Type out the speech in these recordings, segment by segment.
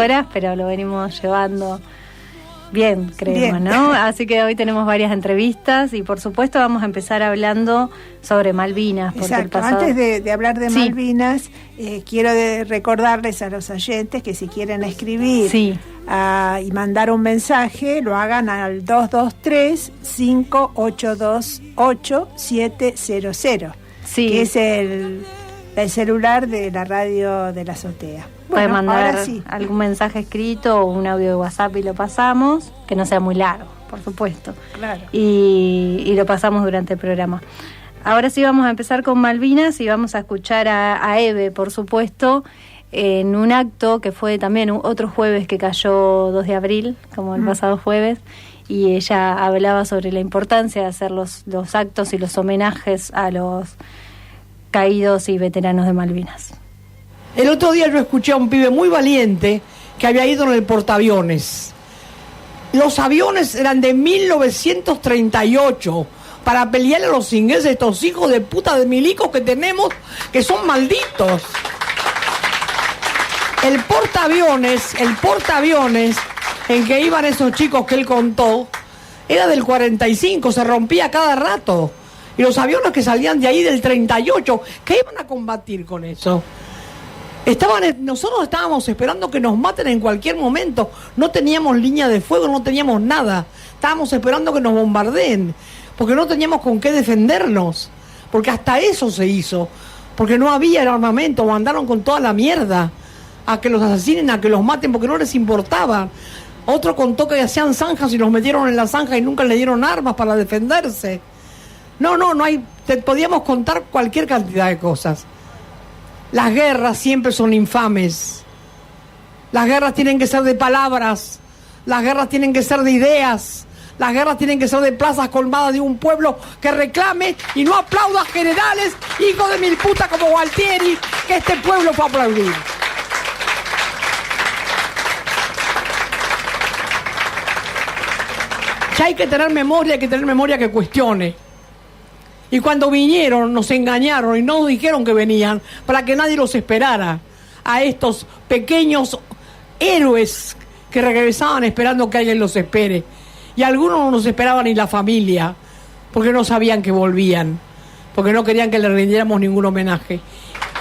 horas, pero lo venimos llevando bien, creemos, bien, ¿no? Así que hoy tenemos varias entrevistas y por supuesto vamos a empezar hablando sobre Malvinas. Porque exacto, antes de hablar de Malvinas, quiero recordarles a los oyentes que si quieren escribir y mandar un mensaje, lo hagan al 223-5828-700, que es el celular de la radio de la azotea. Pueden mandar algún mensaje escrito o un audio de WhatsApp y lo pasamos, que no sea muy largo, por supuesto. Claro. Y lo pasamos durante el programa. Ahora sí vamos a empezar con Malvinas y vamos a escuchar a Eve, por supuesto, en un acto que fue también otro jueves que cayó 2 de abril, como el pasado jueves, y ella hablaba sobre la importancia de hacer los actos y los homenajes a los caídos y veteranos de Malvinas. El otro día yo escuché a un pibe muy valiente que había ido en el portaaviones. Los aviones eran de 1938 para pelearle a los ingleses, estos hijos de puta de milicos que tenemos, que son malditos. El portaaviones en que iban esos chicos que él contó, era del 45, se rompía cada rato. Y los aviones que salían de ahí del 38, ¿qué iban a combatir con eso? Nosotros estábamos esperando que nos maten en cualquier momento. No teníamos línea de fuego, no teníamos nada. Estábamos esperando que nos bombardeen, porque no teníamos con qué defendernos. Porque hasta eso se hizo. Porque no había el armamento, mandaron con toda la mierda a que los asesinen, a que los maten, porque no les importaba. Otro contó que hacían zanjas y los metieron en la zanja y nunca le dieron armas para defenderse. No hay. Podíamos contar cualquier cantidad de cosas. Las guerras siempre son infames. Las guerras tienen que ser de palabras. Las guerras tienen que ser de ideas. Las guerras tienen que ser de plazas colmadas de un pueblo que reclame y no aplauda a generales, hijos de mil puta como Gualtieri, que este pueblo fue a aplaudir. Ya hay que tener memoria que cuestione. Y cuando vinieron, nos engañaron y no nos dijeron que venían para que nadie los esperara. A estos pequeños héroes que regresaban esperando que alguien los espere. Y algunos no nos esperaban ni la familia, porque no sabían que volvían, porque no querían que le rindiéramos ningún homenaje.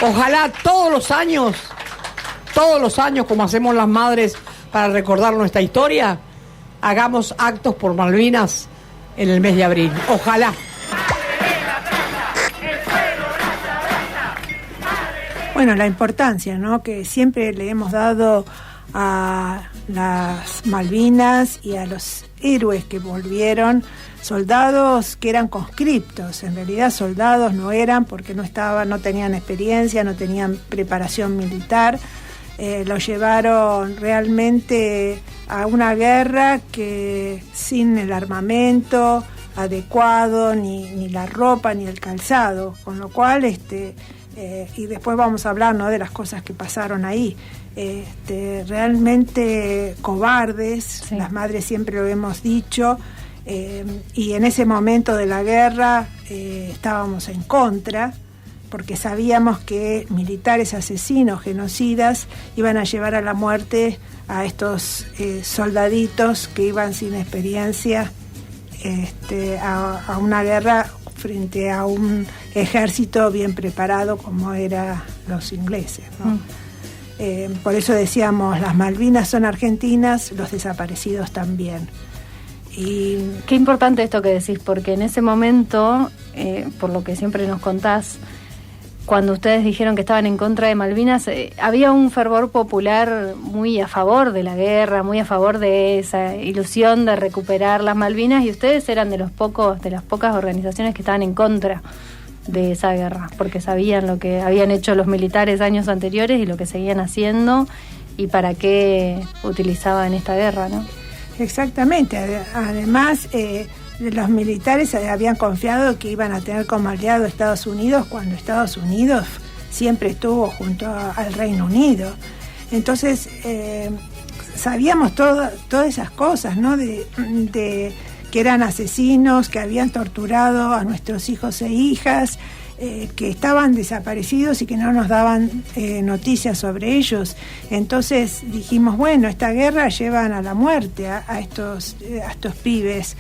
Ojalá todos los años, como hacemos las madres para recordar nuestra historia, hagamos actos por Malvinas en el mes de abril. Ojalá. Bueno, la importancia, ¿no?, que siempre le hemos dado a las Malvinas y a los héroes que volvieron, soldados que eran conscriptos. En realidad soldados no eran, porque no tenían experiencia, no tenían preparación militar. Los llevaron realmente a una guerra que sin el armamento adecuado, ni la ropa, ni el calzado, con lo cual y después vamos a hablar, ¿no?, de las cosas que pasaron ahí. Realmente cobardes, sí. Las madres siempre lo hemos dicho, y en ese momento de la guerra estábamos en contra, porque sabíamos que militares asesinos, genocidas, iban a llevar a la muerte a estos soldaditos que iban sin experiencia a una guerra frente a un ejército bien preparado como eran los ingleses, ¿no? Por eso decíamos, las Malvinas son argentinas, los desaparecidos también. Y qué importante esto que decís, porque en ese momento, por lo que siempre nos contás, cuando ustedes dijeron que estaban en contra de Malvinas, había un fervor popular muy a favor de la guerra, muy a favor de esa ilusión de recuperar las Malvinas, y ustedes eran de las pocas organizaciones que estaban en contra de esa guerra, porque sabían lo que habían hecho los militares años anteriores y lo que seguían haciendo y para qué utilizaban esta guerra, ¿no? Exactamente. Además, los militares habían confiado que iban a tener como aliado a Estados Unidos, cuando Estados Unidos siempre estuvo junto al Reino Unido. Entonces, sabíamos todas esas cosas, ¿no? De que eran asesinos, que habían torturado a nuestros hijos e hijas, que estaban desaparecidos y que no nos daban noticias sobre ellos. Entonces dijimos, bueno, esta guerra llevan a la muerte a estos pibes.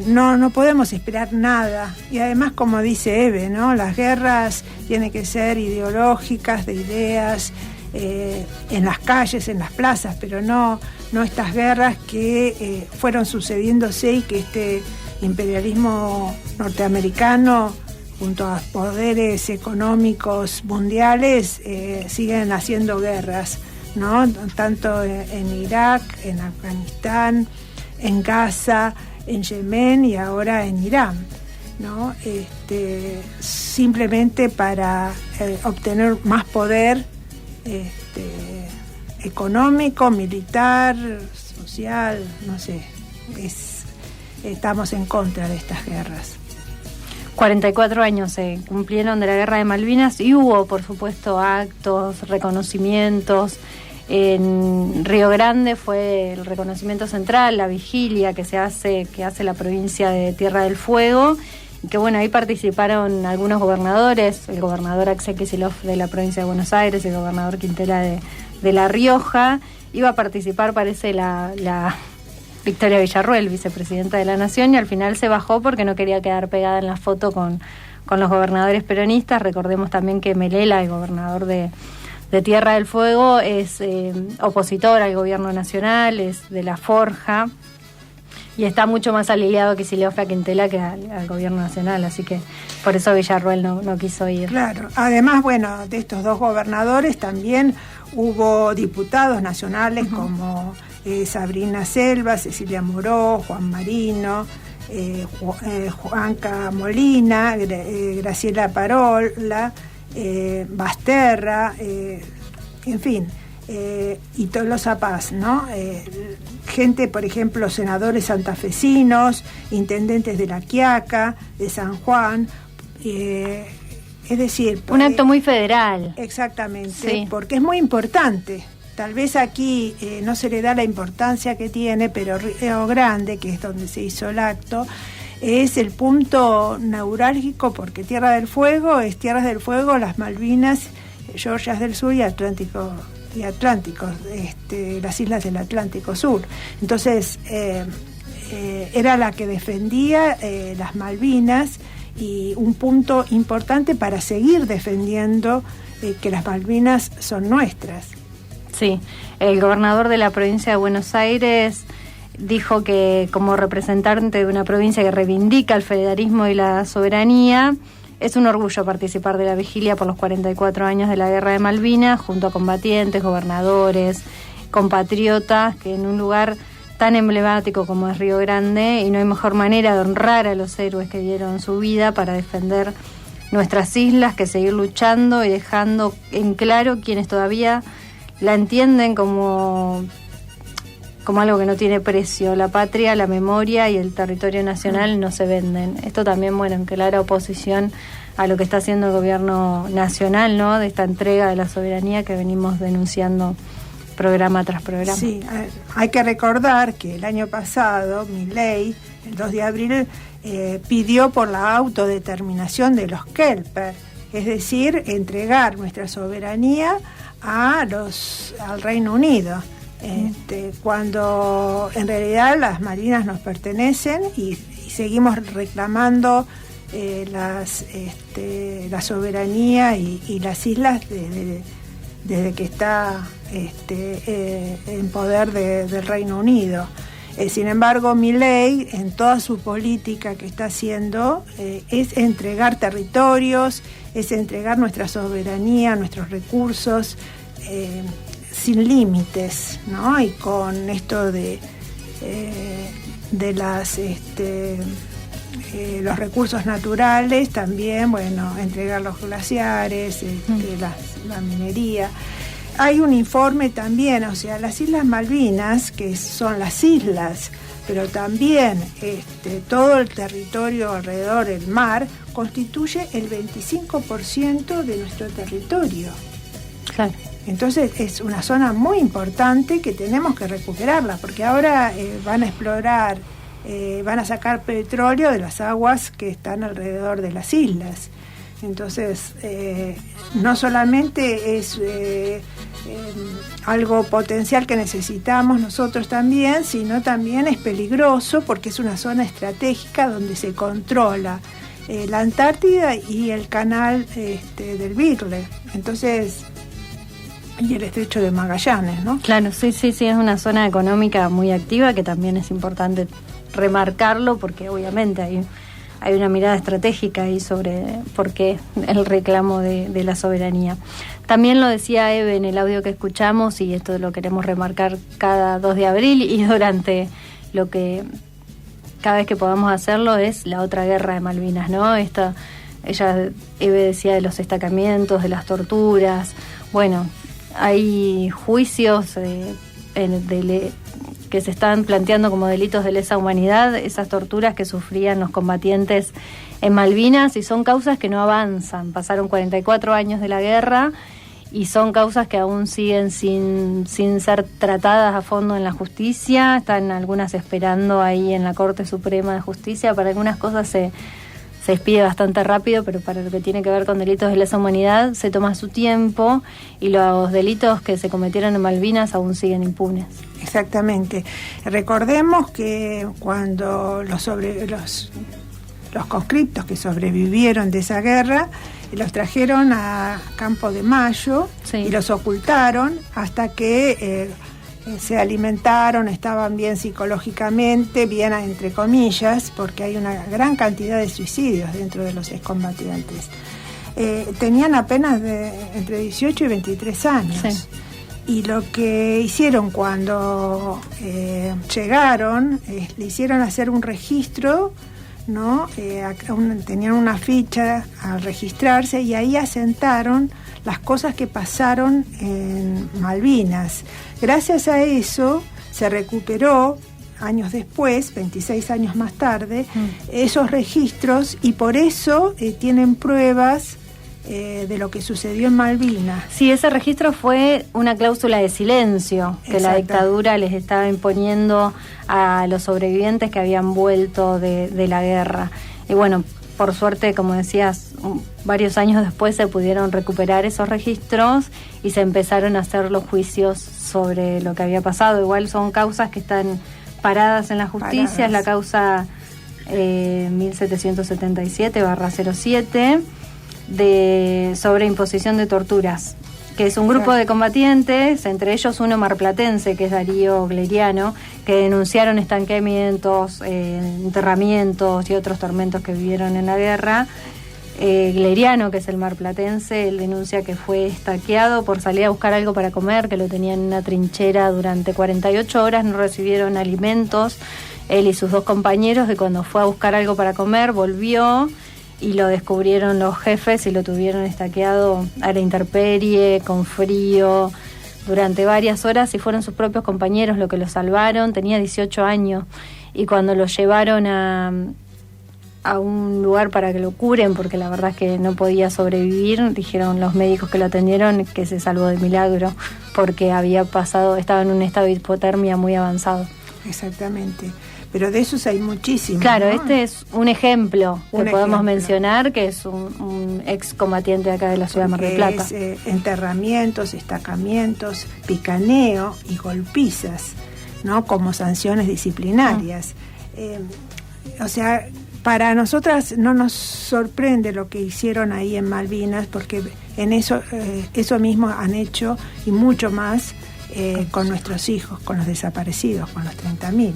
No podemos esperar nada. Y además, como dice Eve, ¿no? Las guerras tienen que ser ideológicas, de ideas, en las calles, en las plazas, pero no estas guerras que fueron sucediéndose y que este imperialismo norteamericano junto a poderes económicos mundiales siguen haciendo guerras, ¿no? Tanto en Irak, en Afganistán, en Gaza, en Yemen y ahora en Irán, ¿no? Simplemente para obtener más poder económico, militar, social, no sé. Estamos en contra de estas guerras. 44 años se cumplieron de la Guerra de Malvinas y hubo, por supuesto, actos, reconocimientos. En Río Grande fue el reconocimiento central, la vigilia que hace la provincia de Tierra del Fuego, y que bueno, ahí participaron algunos gobernadores, el gobernador Axel Kicillof de la provincia de Buenos Aires, el gobernador Quintela de La Rioja. Iba a participar, parece, la Victoria Villarruel, vicepresidenta de la Nación, y al final se bajó porque no quería quedar pegada en la foto con los gobernadores peronistas. Recordemos también que Melela, el gobernador de Tierra del Fuego, es opositor al gobierno nacional, es de la Forja, y está mucho más aliado a Kicillof a Quintela que al gobierno nacional, así que por eso Villarruel no quiso ir. Claro, además, bueno, de estos dos gobernadores también hubo diputados nacionales como Sabrina Selva, Cecilia Moró, Juan Marino, Juanca Molina, Graciela Parola, Basterra, en fin, y todos los Zapaz, ¿no? Gente, por ejemplo, senadores santafesinos, intendentes de La Quiaca, de San Juan, es decir... Un acto muy federal. Exactamente, sí. Porque es muy importante. Tal vez aquí no se le da la importancia que tiene, pero Río Grande, que es donde se hizo el acto, es el punto neurálgico, porque Tierra del Fuego es Tierras del Fuego, las Malvinas, Georgias del Sur y Atlántico, las islas del Atlántico Sur. Entonces, era la que defendía las Malvinas, y un punto importante para seguir defendiendo que las Malvinas son nuestras. Sí, el gobernador de la provincia de Buenos Aires dijo que, como representante de una provincia que reivindica el federalismo y la soberanía, es un orgullo participar de la vigilia por los 44 años de la Guerra de Malvinas, junto a combatientes, gobernadores, compatriotas, que en un lugar tan emblemático como es Río Grande, y no hay mejor manera de honrar a los héroes que dieron su vida para defender nuestras islas que seguir luchando y dejando en claro quienes todavía la entienden como algo que no tiene precio. La patria, la memoria y el territorio nacional no se venden. Esto también, bueno, en clara oposición a lo que está haciendo el gobierno nacional, ¿no? De esta entrega de la soberanía que venimos denunciando programa tras programa. Sí, hay que recordar que el año pasado Milei, el 2 de abril, pidió por la autodeterminación de los Kelper, es decir, entregar nuestra soberanía al Reino Unido, cuando en realidad las Malvinas nos pertenecen, y seguimos reclamando la soberanía y las islas desde que está en poder del Reino Unido. Sin embargo, Milei, en toda su política que está haciendo, es entregar territorios, es entregar nuestra soberanía, nuestros recursos, sin límites, ¿no? Y con esto de los recursos naturales, también, bueno, entregar los glaciares, la minería. Hay un informe también, o sea, las Islas Malvinas, que son las islas, pero también todo el territorio alrededor del mar, constituye el 25% de nuestro territorio. Claro. Entonces es una zona muy importante que tenemos que recuperarla, porque ahora van a explorar, van a sacar petróleo de las aguas que están alrededor de las islas. Entonces, no solamente es algo potencial que necesitamos nosotros también, sino también es peligroso porque es una zona estratégica donde se controla la Antártida y el canal del Beagle. Entonces, y el estrecho de Magallanes, ¿no? Claro, sí, es una zona económica muy activa que también es importante remarcarlo porque obviamente hay una mirada estratégica ahí sobre por qué el reclamo de la soberanía. También lo decía Eve en el audio que escuchamos, y esto lo queremos remarcar cada 2 de abril y durante cada vez que podamos hacerlo, es la otra guerra de Malvinas, ¿no? Eve decía de los destacamientos, de las torturas. Bueno, hay juicios que se están planteando como delitos de lesa humanidad, esas torturas que sufrían los combatientes en Malvinas, y son causas que no avanzan. Pasaron 44 años de la guerra y son causas que aún siguen sin ser tratadas a fondo en la justicia. Están algunas esperando ahí en la Corte Suprema de Justicia. Para algunas cosas se expide bastante rápido, pero para lo que tiene que ver con delitos de lesa humanidad se toma su tiempo, y los delitos que se cometieron en Malvinas aún siguen impunes. Exactamente. Recordemos que cuando los conscriptos que sobrevivieron de esa guerra los trajeron a Campo de Mayo, sí, y los ocultaron hasta que se alimentaron, estaban bien psicológicamente, bien entre comillas, porque hay una gran cantidad de suicidios dentro de los excombatientes. Tenían apenas entre 18 y 23 años. Sí. Y lo que hicieron cuando llegaron, le hicieron hacer un registro, ¿no? Tenían una ficha al registrarse, y ahí asentaron las cosas que pasaron en Malvinas. Gracias a eso se recuperó años después, 26 años más tarde, esos registros, y por eso tienen pruebas de lo que sucedió en Malvinas. Sí, ese registro fue una cláusula de silencio que la dictadura les estaba imponiendo a los sobrevivientes que habían vuelto de la guerra. Y bueno, por suerte, como decías, varios años después se pudieron recuperar esos registros y se empezaron a hacer los juicios sobre lo que había pasado. Igual son causas que están paradas en la justicia. Es la causa 1777/07 de sobreimposición de torturas, que es un grupo de combatientes, entre ellos uno marplatense, que es Darío Gleriano, que denunciaron estanqueamientos, enterramientos y otros tormentos que vivieron en la guerra. Gleriano, que es el marplatense, él denuncia que fue estaqueado por salir a buscar algo para comer, que lo tenían en una trinchera durante 48 horas, no recibieron alimentos, él y sus 2 compañeros, y cuando fue a buscar algo para comer, volvió y lo descubrieron los jefes y lo tuvieron estaqueado a la intemperie, con frío, durante varias horas, y fueron sus propios compañeros los que lo salvaron. Tenía 18 años, y cuando lo llevaron a un lugar para que lo curen, porque la verdad es que no podía sobrevivir, dijeron los médicos que lo atendieron que se salvó de milagro, porque estaba en un estado de hipotermia muy avanzado. Exactamente. Pero de esos hay muchísimos. Claro, ¿no? Este es un ejemplo podemos mencionar, que es un excombatiente de acá de la ciudad de Mar del Plata. Es enterramientos, estacamientos, picaneo y golpizas, ¿no? Como sanciones disciplinarias. O sea, para nosotras no nos sorprende lo que hicieron ahí en Malvinas, porque en eso mismo han hecho, y mucho más, con nuestros hijos, con los desaparecidos, con los 30.000.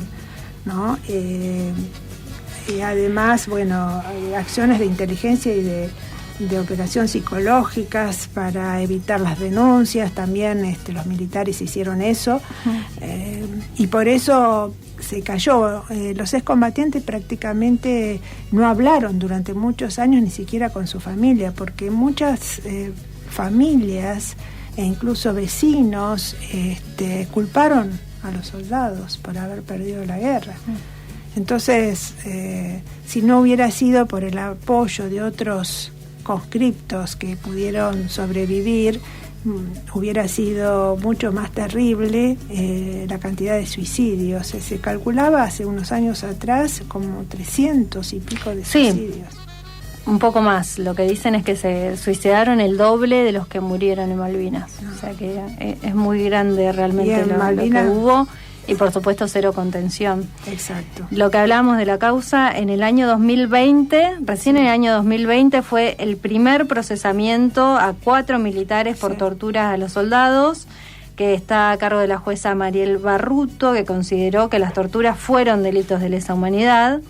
¿no? Y además, bueno, acciones de inteligencia y de operación psicológicas para evitar las denuncias, también los militares hicieron eso, y por eso se cayó. Los excombatientes prácticamente no hablaron durante muchos años, ni siquiera con su familia, porque muchas familias e incluso vecinos culparon a los soldados por haber perdido la guerra. Entonces, si no hubiera sido por el apoyo de otros conscriptos que pudieron sobrevivir, hubiera sido mucho más terrible la cantidad de suicidios. Se calculaba hace unos años atrás como 300 y pico de suicidios. un poco más. Lo que dicen es que se suicidaron el doble de los que murieron en Malvinas. O sea que es muy grande realmente lo que hubo. Y por supuesto cero contención. Exacto. Lo que hablamos de la causa, en el año 2020, recién en el año 2020 fue el primer procesamiento a 4 militares por torturas a los soldados, que está a cargo de la jueza Mariel Barruto, que consideró que las torturas fueron delitos de lesa humanidad.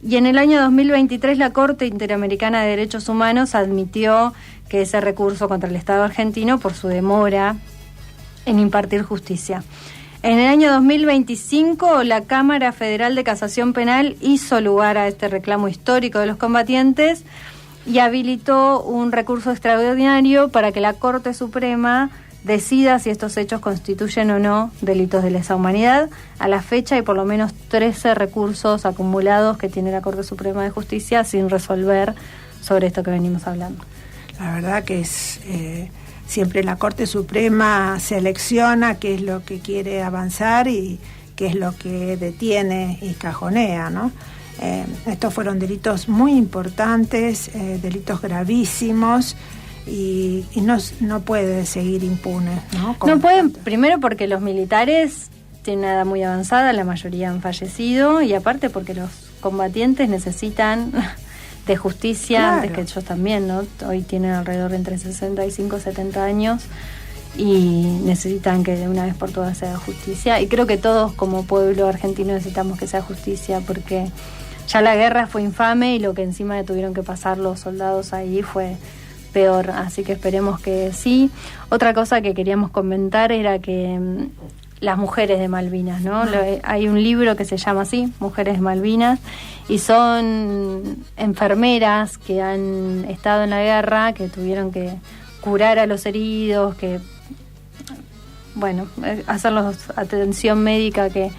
Y en el año 2023 la Corte Interamericana de Derechos Humanos admitió que ese recurso contra el Estado argentino por su demora en impartir justicia. En el año 2025, la Cámara Federal de Casación Penal hizo lugar a este reclamo histórico de los combatientes y habilitó un recurso extraordinario para que la Corte Suprema decida si estos hechos constituyen o no delitos de lesa humanidad. A la fecha hay por lo menos 13 recursos acumulados que tiene la Corte Suprema de Justicia sin resolver sobre esto que venimos hablando. La verdad que es... siempre la Corte Suprema selecciona qué es lo que quiere avanzar y qué es lo que detiene y cajonea, ¿no? Estos fueron delitos muy importantes, delitos gravísimos y no puede seguir impune, ¿no? No pueden, primero porque los militares tienen una edad muy avanzada, la mayoría han fallecido, y aparte porque los combatientes necesitan... de justicia, claro. Antes que ellos también, ¿no? Hoy tienen alrededor de entre 65 y 70 años y necesitan que de una vez por todas sea justicia. Y creo que todos como pueblo argentino necesitamos que sea justicia, porque ya la guerra fue infame y lo que encima tuvieron que pasar los soldados ahí fue peor. Así que esperemos que sí. Otra cosa que queríamos comentar era que las mujeres de Malvinas, ¿no? Hay un libro que se llama así, Mujeres de Malvinas, y son enfermeras que han estado en la guerra, que tuvieron que curar a los heridos, que, bueno, hacerlos atención médica que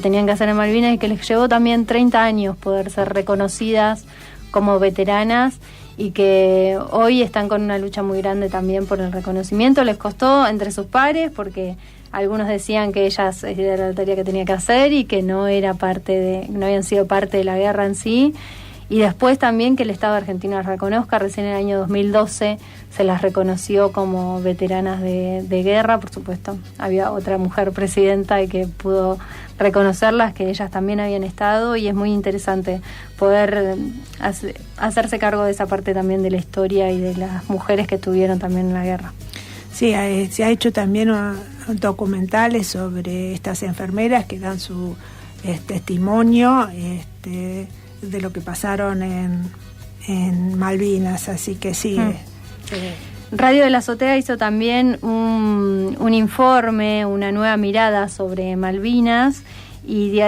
tenían que hacer en Malvinas, y que les llevó también 30 años poder ser reconocidas como veteranas, y que hoy están con una lucha muy grande también por el reconocimiento. Les costó entre sus pares porque algunos decían que ellas era la tarea que tenía que hacer y que no habían sido parte de la guerra en sí. Y después también que el Estado argentino las reconozca. Recién en el año 2012 se las reconoció como veteranas de guerra. Por supuesto, había otra mujer presidenta y que pudo reconocerlas, que ellas también habían estado, y es muy interesante poder hacerse cargo de esa parte también de la historia y de las mujeres que estuvieron también en la guerra. Sí, se ha hecho también documentales sobre estas enfermeras que dan su testimonio de lo que pasaron en Malvinas, así que sí. Radio de la Azotea hizo también un informe, una nueva mirada sobre Malvinas, y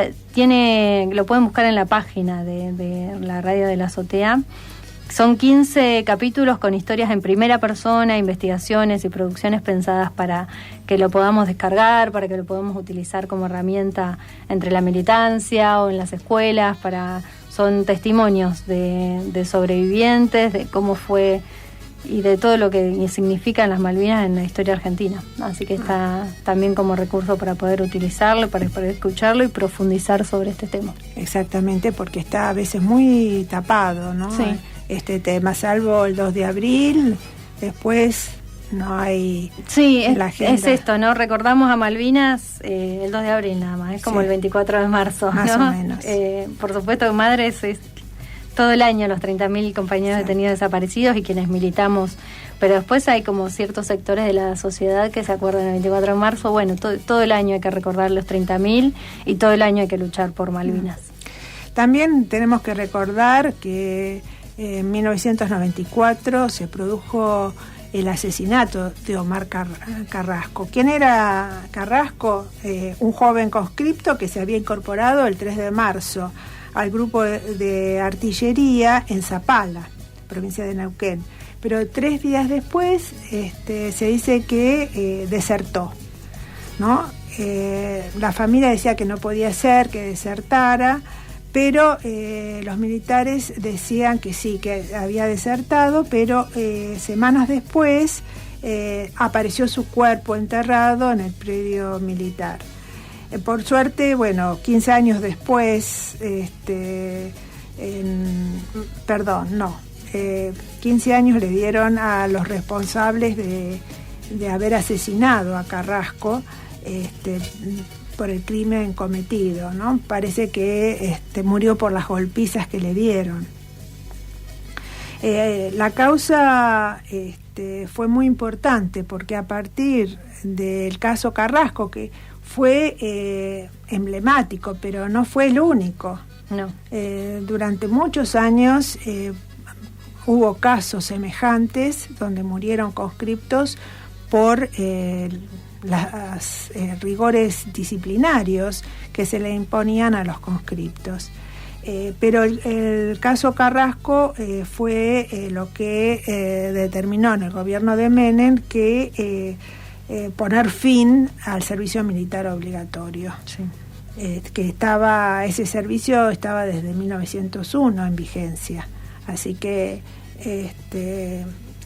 lo pueden buscar en la página de la Radio de la Azotea. Son 15 capítulos con historias en primera persona, investigaciones y producciones pensadas para que lo podamos descargar, para que lo podamos utilizar como herramienta entre la militancia o en las escuelas. Son testimonios de sobrevivientes, de cómo fue y de todo lo que significan las Malvinas en la historia argentina. Así que está también como recurso para poder utilizarlo, para poder escucharlo y profundizar sobre este tema. Exactamente, porque está a veces muy tapado, ¿no? Sí. Este tema, salvo el 2 de abril, después no hay... Sí, es esto, ¿no? Recordamos a Malvinas el 2 de abril nada más, es como el 24 de marzo, más ¿no? o menos. Por supuesto que Madres es todo el año los 30.000 compañeros detenidos desaparecidos y quienes militamos, pero después hay como ciertos sectores de la sociedad que se acuerdan del 24 de marzo. Bueno, todo el año hay que recordar los 30.000 y todo el año hay que luchar por Malvinas. También tenemos que recordar que en 1994 se produjo el asesinato de Omar Carrasco. ¿Quién era Carrasco? Un joven conscripto que se había incorporado el 3 de marzo al grupo de artillería en Zapala, provincia de Neuquén. Pero 3 días después se dice que desertó, ¿no? La familia decía que no podía ser, que desertara, pero los militares decían que sí, que había desertado, pero semanas después apareció su cuerpo enterrado en el predio militar. Por suerte, 15 años después, 15 años le dieron a los responsables de haber asesinado a Carrasco por el crimen cometido, ¿no? Parece que murió por las golpizas que le dieron. La causa fue muy importante porque a partir del caso Carrasco, que fue emblemático, pero no fue el único. No. Durante muchos años hubo casos semejantes donde murieron conscriptos por los rigores disciplinarios que se le imponían a los conscriptos. Pero el caso Carrasco fue lo que determinó en el gobierno de Menem que poner fin al servicio militar obligatorio. Sí. Ese servicio estaba desde 1901 en vigencia, así que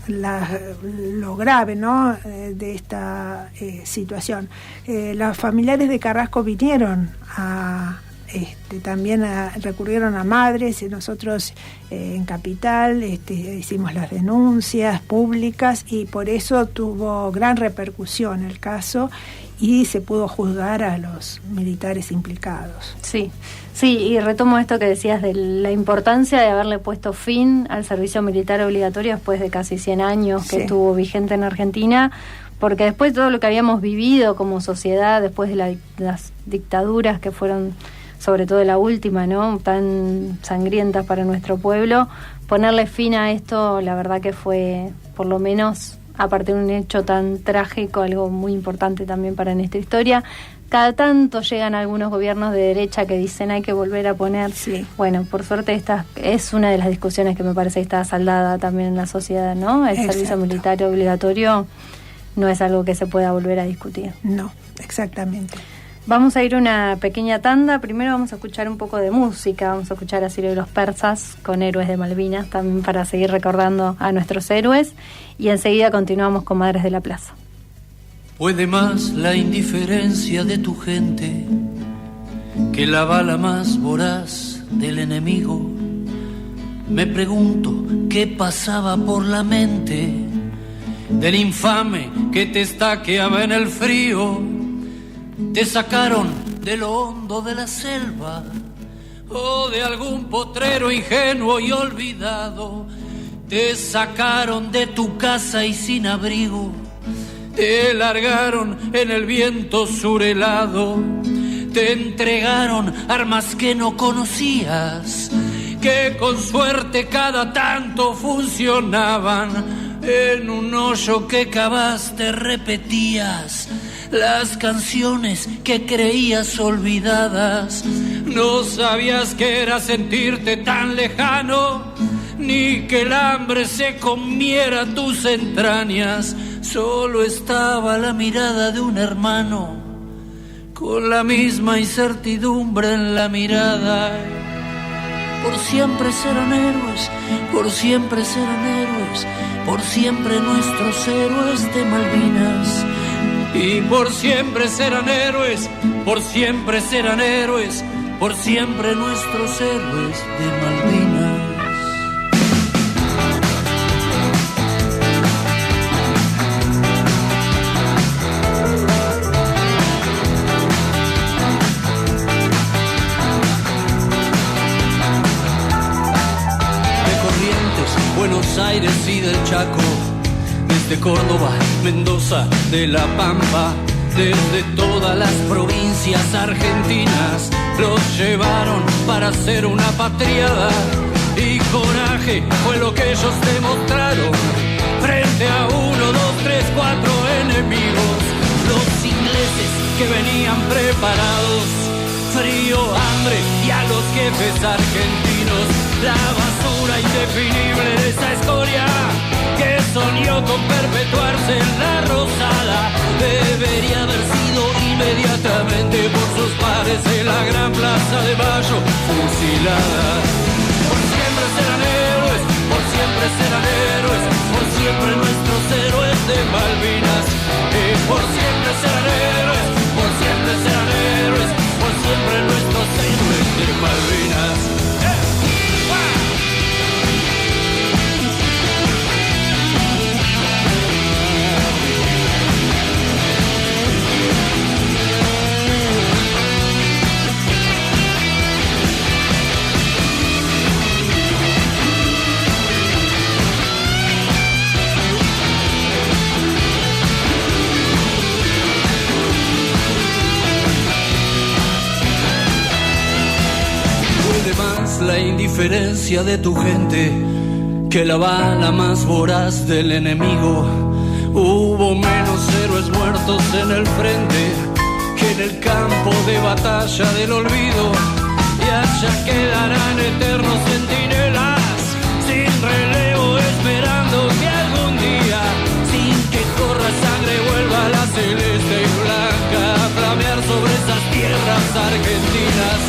lo grave, ¿no?, de esta situación. Los familiares de Carrasco vinieron también recurrieron a Madres, y nosotros en Capital hicimos las denuncias públicas y por eso tuvo gran repercusión el caso y se pudo juzgar a los militares implicados. Sí, y retomo esto que decías de la importancia de haberle puesto fin al servicio militar obligatorio después de casi 100 años que estuvo vigente en Argentina, porque después de todo lo que habíamos vivido como sociedad, después de las dictaduras que fueron, sobre todo la última, ¿no?, tan sangrientas para nuestro pueblo, ponerle fin a esto, la verdad que fue, por lo menos, aparte de un hecho tan trágico, algo muy importante también para nuestra historia. Cada tanto llegan algunos gobiernos de derecha que dicen hay que volver a poner. Sí. Bueno, por suerte esta es una de las discusiones que me parece que está saldada también en la sociedad, ¿no? El servicio militar obligatorio no es algo que se pueda volver a discutir. No, exactamente. Vamos a ir a una pequeña tanda. Primero vamos a escuchar un poco de música. Vamos a escuchar a Cirio de los Persas con Héroes de Malvinas, también para seguir recordando a nuestros héroes. Y enseguida continuamos con Madres de la Plaza. Puede más la indiferencia de tu gente que la bala más voraz del enemigo. Me pregunto qué pasaba por la mente del infame que te estaqueaba en el frío. Te sacaron de lo hondo de la selva o de algún potrero ingenuo y olvidado. Te sacaron de tu casa y sin abrigo. Te largaron en el viento surhelado. Te entregaron armas que no conocías, que con suerte cada tanto funcionaban. En un hoyo que cavaste repetías las canciones que creías olvidadas. No sabías que era sentirte tan lejano, ni que el hambre se comiera tus entrañas. Solo estaba la mirada de un hermano, con la misma incertidumbre en la mirada. Por siempre serán héroes, por siempre serán héroes, por siempre nuestros héroes de Malvinas. Y por siempre serán héroes, por siempre serán héroes, por siempre nuestros héroes de Malvinas. De Corrientes, Buenos Aires y del Chaco, de Córdoba, Mendoza, de La Pampa, desde todas las provincias argentinas, los llevaron para hacer una patriada. Y coraje fue lo que ellos demostraron frente a 1, 2, 3, 4 enemigos. Los ingleses que venían preparados, frío, hambre y a los jefes argentinos, la basura indefinible de esa escoria que soñó con perpetuarse en la Rosada, debería haber sido inmediatamente por sus pares en la gran plaza de Mayo fusilada. Por siempre serán héroes, por siempre serán héroes, por siempre nuestros héroes de Malvinas. Por siempre serán héroes, por siempre serán héroes, por siempre nuestros héroes de Malvinas. la indiferencia de tu gente que la bala más voraz del enemigo. Hubo menos héroes muertos en el frente que en el campo de batalla del olvido. Y allá quedarán eternos centinelas sin relevo, esperando que algún día, sin que corra sangre, vuelva la celeste y blanca a flamear sobre esas tierras argentinas.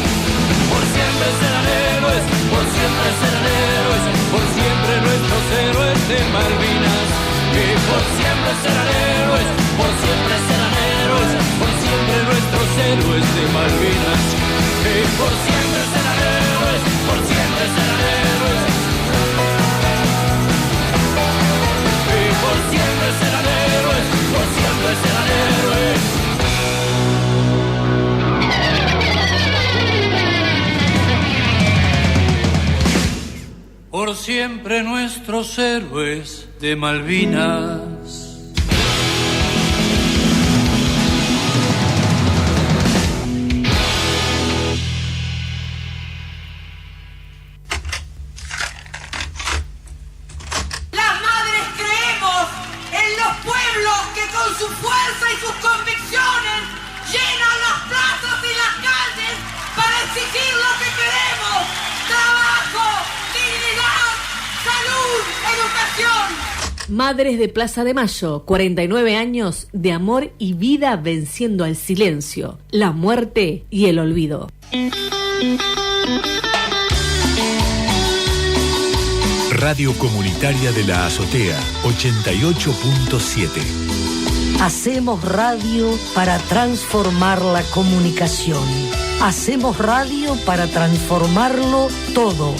Por siempre serán héroes, por siempre serán héroes, por siempre nuestros héroes de Malvinas. Que por siempre serán héroes, por siempre serán héroes, por siempre nuestros héroes de Malvinas. Que por siempre serán héroes, por siempre serán héroes. Que por siempre serán héroes, por siempre serán héroes. Por siempre nuestros héroes de Malvinas. Las madres creemos en los pueblos que con su fuerza y sus convicciones llenan las plazas y las calles para exigir lo que queremos: trabajo, dignidad, salud, educación. Madres de Plaza de Mayo, 49 años de amor y vida venciendo al silencio, la muerte y el olvido. Radio Comunitaria de la Azotea, 88.7. Hacemos radio para transformar la comunicación. Hacemos radio para transformarlo todo.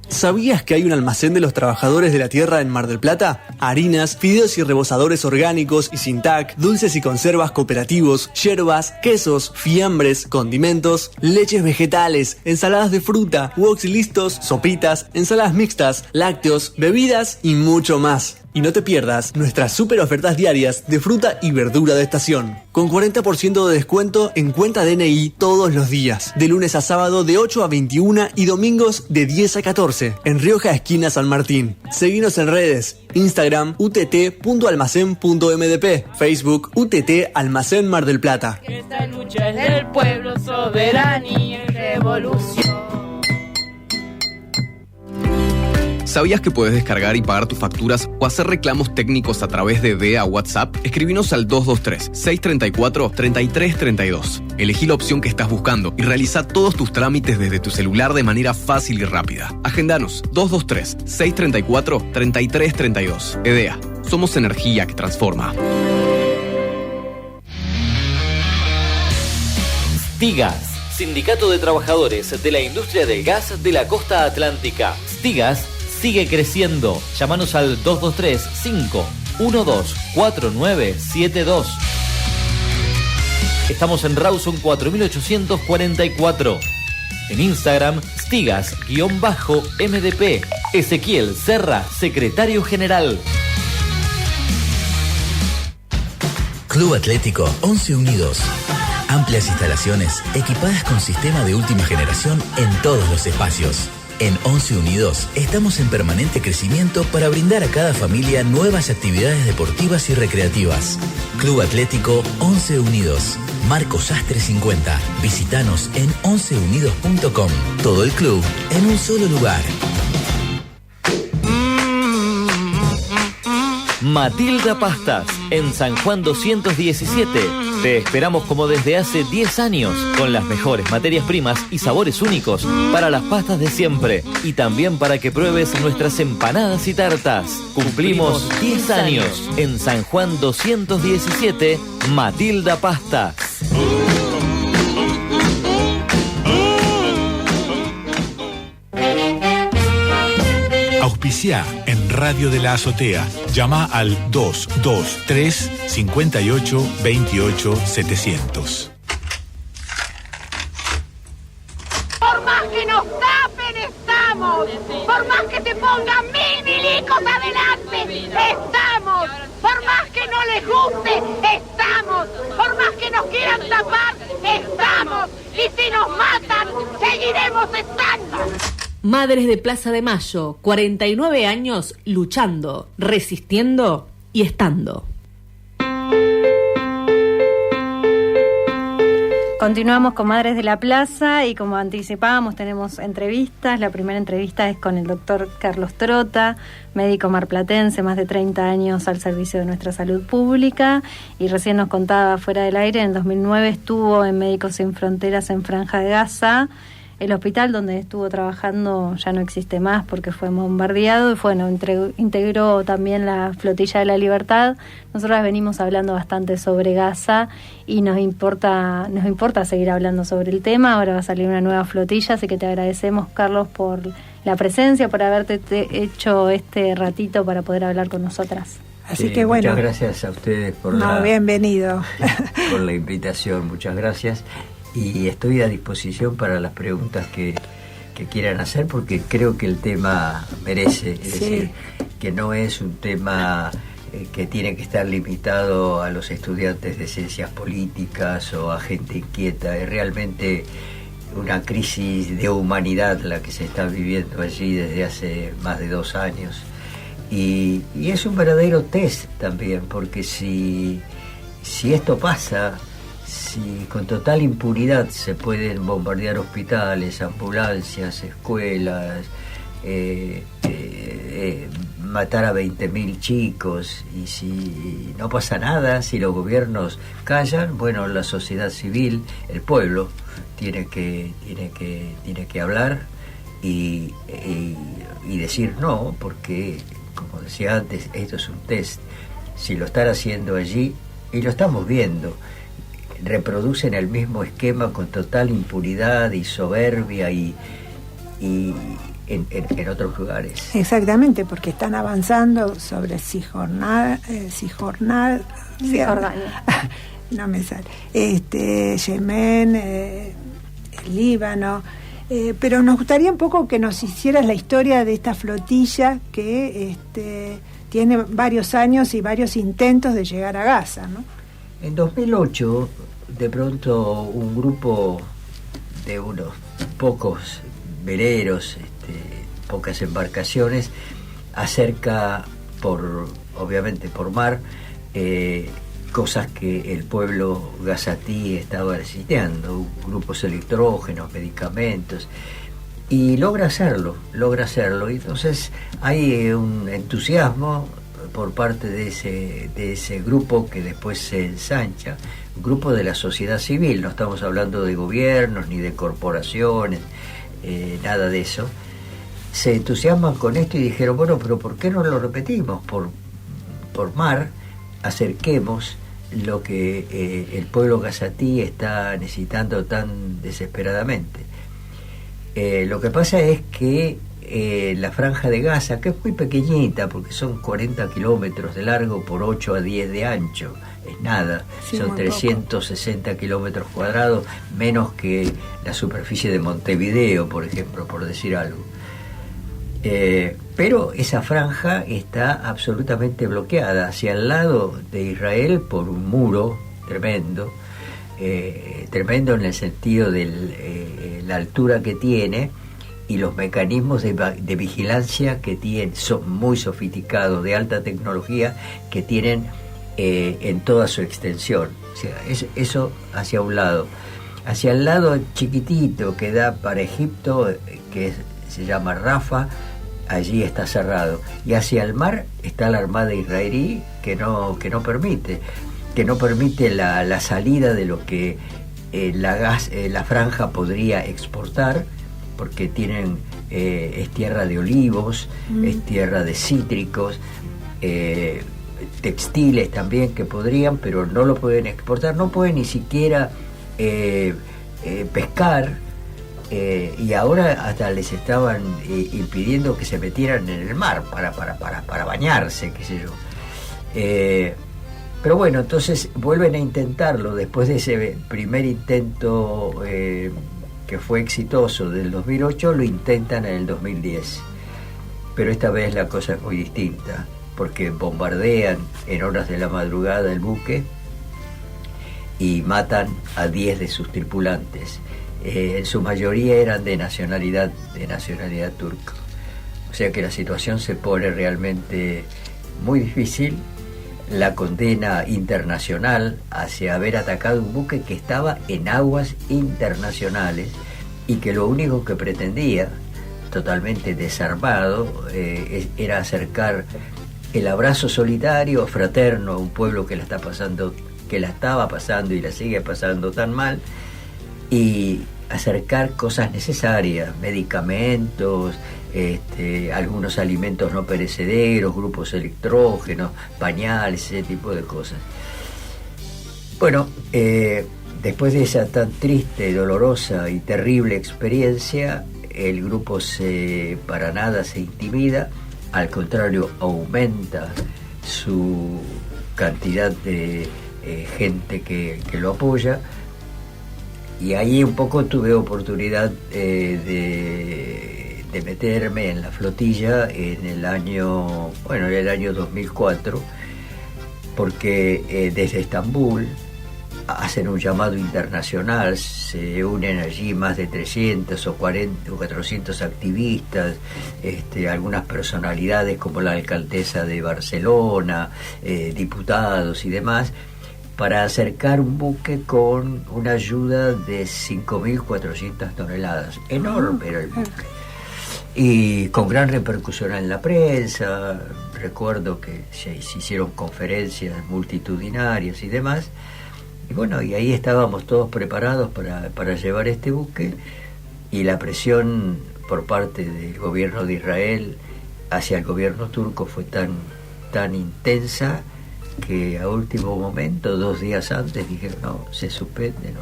¿Sabías que hay un almacén de los trabajadores de la tierra en Mar del Plata? Harinas, fideos y rebozadores orgánicos y sin TAC, dulces y conservas cooperativos, yerbas, quesos, fiambres, condimentos, leches vegetales, ensaladas de fruta, woks listos, sopitas, ensaladas mixtas, lácteos, bebidas y mucho más. Y no te pierdas nuestras super ofertas diarias de fruta y verdura de estación, con 40% de descuento en cuenta DNI todos los días, de lunes a sábado de 8 a 21 y domingos de 10 a 14, en Rioja esquina San Martín. Seguinos en redes, Instagram utt.almacén.mdp, Facebook UTT Almacén Mar del Plata. Esta lucha es del pueblo, soberanía y revolución. ¿Sabías que puedes descargar y pagar tus facturas o hacer reclamos técnicos a través de DEA WhatsApp? Escribinos al 223-634-3332. Elegí la opción que estás buscando y realiza todos tus trámites desde tu celular de manera fácil y rápida. Agendanos 223-634-3332. EDEA. Somos energía que transforma. Stigas, Sindicato de Trabajadores de la Industria del Gas de la Costa Atlántica. Stigas sigue creciendo. Llámanos al 223-512-4972. Estamos en Rawson 4844. En Instagram, Stigas_MDP. Ezequiel Serra, secretario general. Club Atlético 11 Unidos. Amplias instalaciones equipadas con sistema de última generación en todos los espacios. En 11 Unidos estamos en permanente crecimiento para brindar a cada familia nuevas actividades deportivas y recreativas. Club Atlético 11 Unidos. Marco Sastre 50. Visítanos en 11unidos.com. Todo el club en un solo lugar. Matilda Pastas, en San Juan 217. Te esperamos como desde hace 10 años, con las mejores materias primas y sabores únicos para las pastas de siempre. Y también para que pruebes nuestras empanadas y tartas. Cumplimos 10 años. En San Juan 217, Matilda Pastas. Auspicia en Radio de la Azotea. Llama al 223 58 28 700. Por más que nos tapen, estamos. Por más que te pongan 1000 milicos adelante, estamos. Por más que no les guste, estamos. Por más que nos quieran tapar, estamos. Y si nos matan, seguimos. seguiremos estando. Madres de Plaza de Mayo, 49 años luchando, resistiendo y estando. Continuamos con Madres de la Plaza y como anticipábamos tenemos entrevistas. La primera entrevista es con el doctor Carlos Trota, médico marplatense, más de 30 años al servicio de nuestra salud pública, y recién nos contaba fuera del aire, en 2009 estuvo en Médicos Sin Fronteras en Franja de Gaza. El hospital donde estuvo trabajando ya no existe más porque fue bombardeado y bueno, integró también la Flotilla de la Libertad. Nosotros venimos hablando bastante sobre Gaza y nos importa seguir hablando sobre el tema. Ahora va a salir una nueva flotilla, así que te agradecemos, Carlos, por la presencia, por haberte hecho este ratito para poder hablar con nosotras. Así que bueno. Muchas gracias a ustedes por bienvenido. por la invitación, muchas gracias. Y estoy a disposición para las preguntas que quieran hacer, porque creo que el tema merece, es decir, que no es un tema que tiene que estar limitado a los estudiantes de ciencias políticas o a gente inquieta. Es realmente una crisis de humanidad la que se está viviendo allí desde hace más de 2 años. Y es un verdadero test también, porque si esto pasa, si con total impunidad se pueden bombardear hospitales, ambulancias, escuelas, matar a 20.000 chicos, y si no pasa nada, si los gobiernos callan, bueno, la sociedad civil, el pueblo, tiene que hablar y decir no, porque, como decía antes, esto es un test. Si lo están haciendo allí, y lo estamos viendo, reproducen el mismo esquema con total impunidad y soberbia y en otros lugares. Exactamente, porque están avanzando sobre Cisjordania. No me sale. Yemen, el Líbano. Pero nos gustaría un poco que nos hicieras la historia de esta flotilla que tiene varios años y varios intentos de llegar a Gaza, ¿no? En 2008, de pronto, un grupo de unos pocos veleros, pocas embarcaciones, acerca, obviamente por mar, cosas que el pueblo gazatí estaba necesitando, grupos electrógenos, medicamentos, y logra hacerlo. Y entonces hay un entusiasmo por parte de ese grupo que después se ensancha, un grupo de la sociedad civil. No estamos hablando de gobiernos ni de corporaciones, nada de eso. Se entusiasman con esto y dijeron, bueno, pero ¿por qué no lo repetimos? Por mar, acerquemos lo que el pueblo gazatí está necesitando tan desesperadamente. Lo que pasa es que la franja de Gaza, que es muy pequeñita porque son 40 kilómetros de largo por 8 a 10 de ancho, es nada, sí, son 360 kilómetros cuadrados, menos que la superficie de Montevideo, por ejemplo, por decir algo. Pero esa franja está absolutamente bloqueada hacia el lado de Israel por un muro tremendo, tremendo en el sentido de la altura que tiene, y los mecanismos de vigilancia que tienen son muy sofisticados, de alta tecnología, que tienen en toda su extensión. O sea, eso hacia un lado. Hacia el lado chiquitito que da para Egipto, se llama Rafa, allí está cerrado. Y hacia el mar está la Armada israelí que no permite la salida de lo que la franja podría exportar, porque tienen es tierra de olivos, es tierra de cítricos, textiles también que podrían, pero no lo pueden exportar, no pueden ni siquiera pescar, y ahora hasta les estaban impidiendo que se metieran en el mar para bañarse, qué sé yo. Pero bueno, entonces vuelven a intentarlo después de ese primer intento que fue exitoso del 2008, lo intentan en el 2010. Pero esta vez la cosa es muy distinta, porque bombardean en horas de la madrugada el buque y matan a 10 de sus tripulantes. en su mayoría eran de nacionalidad turca. O sea que la situación se pone realmente muy difícil. La condena internacional hacia haber atacado un buque que estaba en aguas internacionales y que lo único que pretendía, totalmente desarmado, era acercar el abrazo solidario, fraterno a un pueblo que la estaba pasando y la sigue pasando tan mal, y acercar cosas necesarias, medicamentos, algunos alimentos no perecederos, grupos electrógenos, pañales, ese tipo de cosas. Bueno, después de esa tan triste, dolorosa y terrible experiencia, el grupo para nada se intimida, al contrario, aumenta su cantidad de gente que lo apoya, y ahí un poco tuve oportunidad de meterme en la flotilla en el año 2004, porque desde Estambul hacen un llamado internacional, se unen allí más de 300 o 400 activistas, algunas personalidades como la alcaldesa de Barcelona, diputados y demás, para acercar un buque con una ayuda de 5.400 toneladas. Enorme era el buque. Y con gran repercusión en la prensa. Recuerdo que se hicieron conferencias multitudinarias y demás. Y bueno, y ahí estábamos todos preparados para llevar este buque, y la presión por parte del gobierno de Israel hacia el gobierno turco fue tan intensa que a último momento, 2 días antes, dijeron: no, se suspende, no,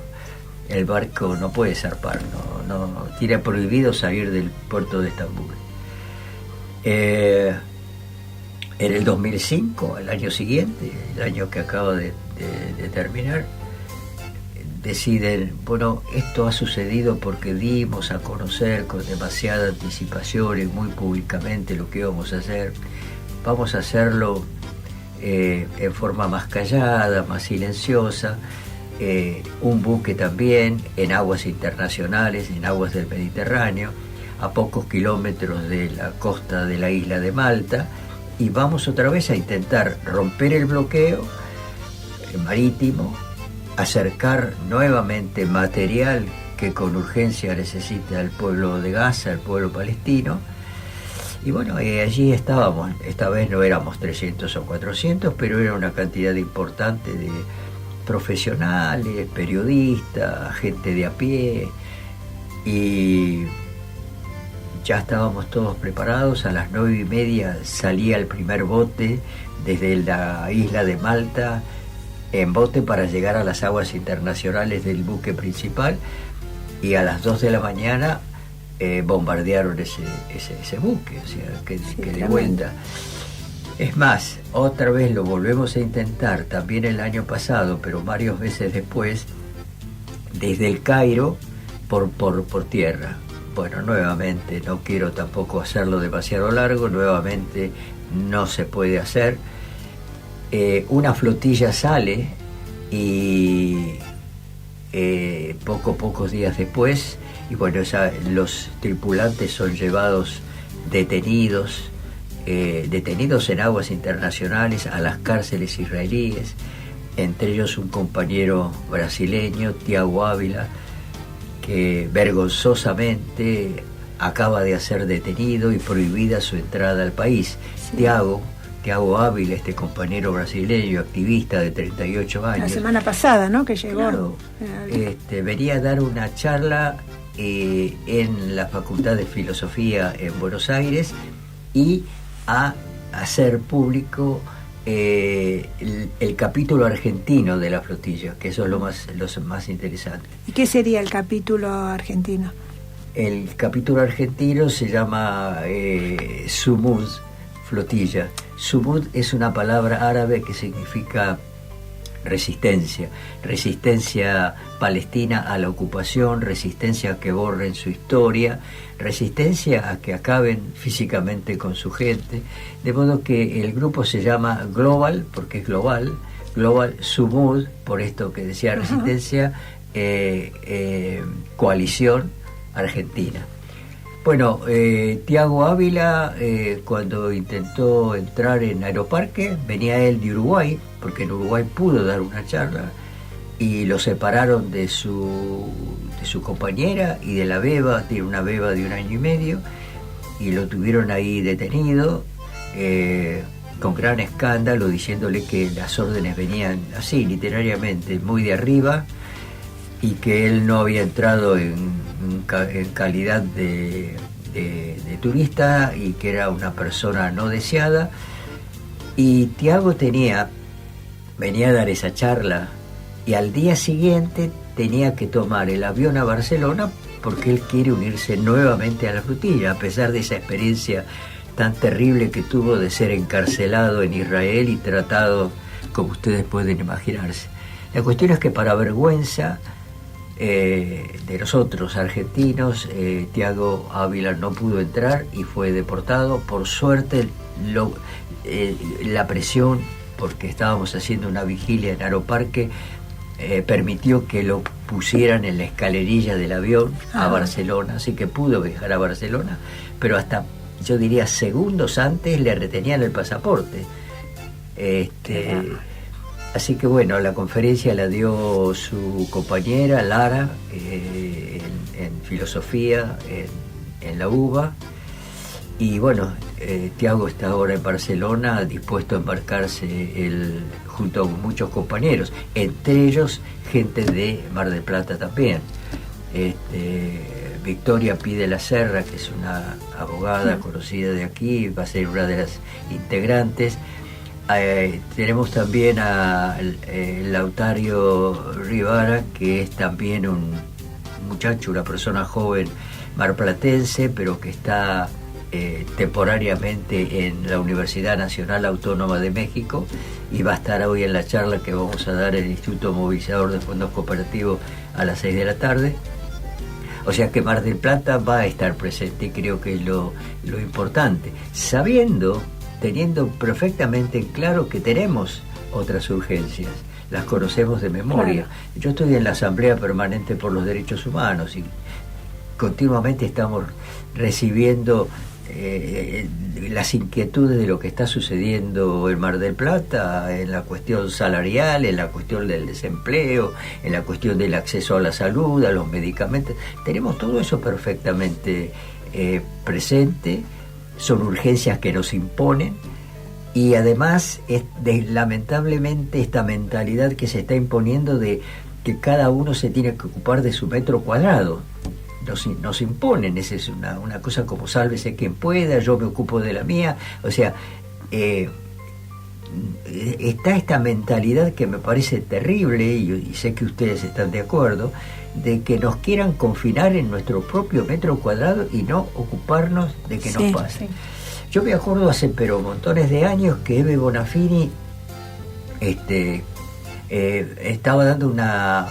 el barco no puede zarpar, no tiene prohibido salir del puerto de Estambul. En el 2005, el año siguiente, el año que acaba de terminar, deciden: bueno, esto ha sucedido porque dimos a conocer con demasiada anticipación y muy públicamente lo que íbamos a hacer. Vamos a hacerlo en forma más callada, más silenciosa. Un buque también en aguas internacionales, en aguas del Mediterráneo, a pocos kilómetros de la costa de la isla de Malta, y vamos otra vez a intentar romper el bloqueo marítimo, acercar nuevamente material que con urgencia necesita el pueblo de Gaza, el pueblo palestino. Y bueno, allí estábamos. Esta vez no éramos 300 o 400, pero era una cantidad importante de profesionales, periodistas, gente de a pie, y ya estábamos todos preparados. A las 9:30 salía el primer bote desde la isla de Malta, en bote para llegar a las aguas internacionales del buque principal, y a las 2 de la mañana bombardearon ese buque, o sea, que de vuelta. Es más, otra vez lo volvemos a intentar, también el año pasado, pero varias veces después, desde el Cairo por tierra. Bueno, nuevamente, no quiero tampoco hacerlo demasiado largo, nuevamente no se puede hacer. Una flotilla sale y pocos días después, y bueno, los tripulantes son llevados detenidos en aguas internacionales a las cárceles israelíes, entre ellos un compañero brasileño, Tiago Ávila, que vergonzosamente acaba de ser detenido y prohibida su entrada al país. Sí. Tiago Ávila, este compañero brasileño, activista de 38 años. La semana pasada, ¿no?, que llegó. Claro, venía a dar una charla en la Facultad de Filosofía en Buenos Aires, y a hacer público el capítulo argentino de la flotilla, que eso es lo más interesante. ¿Y qué sería el capítulo argentino? El capítulo argentino se llama Sumud, flotilla. Sumud es una palabra árabe que significa resistencia palestina a la ocupación, resistencia a que borren su historia, resistencia a que acaben físicamente con su gente, de modo que el grupo se llama Global, porque es global, Sumud, por esto que decía resistencia, coalición argentina. Bueno, Tiago Ávila, cuando intentó entrar en Aeroparque, venía él de Uruguay, porque en Uruguay pudo dar una charla, y lo separaron de su compañera y de la beba, tiene una beba de 1 año y medio, y lo tuvieron ahí detenido, con gran escándalo, diciéndole que las órdenes venían así, literariamente, muy de arriba, y que él no había entrado en calidad de turista y que era una persona no deseada. Y Tiago venía a dar esa charla y al día siguiente tenía que tomar el avión a Barcelona porque él quiere unirse nuevamente a la flotilla, a pesar de esa experiencia tan terrible que tuvo de ser encarcelado en Israel y tratado como ustedes pueden imaginarse. La cuestión es que, para vergüenza de nosotros argentinos, Tiago Ávila no pudo entrar y fue deportado. Por suerte la presión, porque estábamos haciendo una vigilia en Aeroparque, permitió que lo pusieran en la escalerilla del avión a Barcelona, así que pudo viajar a Barcelona, pero hasta, yo diría, segundos antes le retenían el pasaporte. Así que bueno, la conferencia la dio su compañera Lara, en filosofía en la UBA, y bueno, Tiago está ahora en Barcelona dispuesto a embarcarse junto a muchos compañeros, entre ellos gente de Mar del Plata también. Victoria Pide la Serra, que es una abogada conocida de aquí, va a ser una de las integrantes. Tenemos también a Lautario Rivara, que es también un muchacho, una persona joven marplatense, pero que está temporariamente en la Universidad Nacional Autónoma de México, y va a estar hoy en la charla que vamos a dar en el Instituto Movilizador de Fondos Cooperativos a las 6 de la tarde. O sea que Mar del Plata va a estar presente, y creo que es lo importante, teniendo perfectamente claro que tenemos otras urgencias, las conocemos de memoria. Claro. Yo estoy en la Asamblea Permanente por los Derechos Humanos y continuamente estamos recibiendo las inquietudes de lo que está sucediendo en Mar del Plata, en la cuestión salarial, en la cuestión del desempleo, en la cuestión del acceso a la salud, a los medicamentos. Tenemos todo eso perfectamente presente. Son urgencias que nos imponen, y además lamentablemente esta mentalidad que se está imponiendo de que cada uno se tiene que ocupar de su metro cuadrado. Nos imponen, esa es una cosa como sálvese quien pueda, yo me ocupo de la mía. O sea, está esta mentalidad que me parece terrible, y sé que ustedes están de acuerdo, de que nos quieran confinar en nuestro propio metro cuadrado y no ocuparnos de que nos pase. Sí. Yo me acuerdo hace montones de años que Eve Bonafini estaba dando una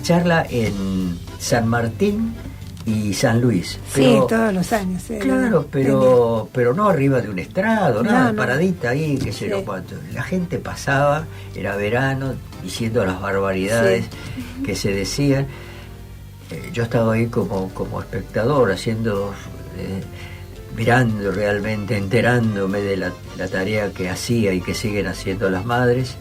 charla en San Martín y San Luis. Pero, sí, todos los años. Claro, pero no arriba de un estrado, nada, paradita ahí, qué sé yo cuánto. La gente pasaba, era verano, diciendo las barbaridades que se decían. Yo estaba ahí como espectador, mirando realmente, enterándome de la tarea que hacía y que siguen haciendo las madres.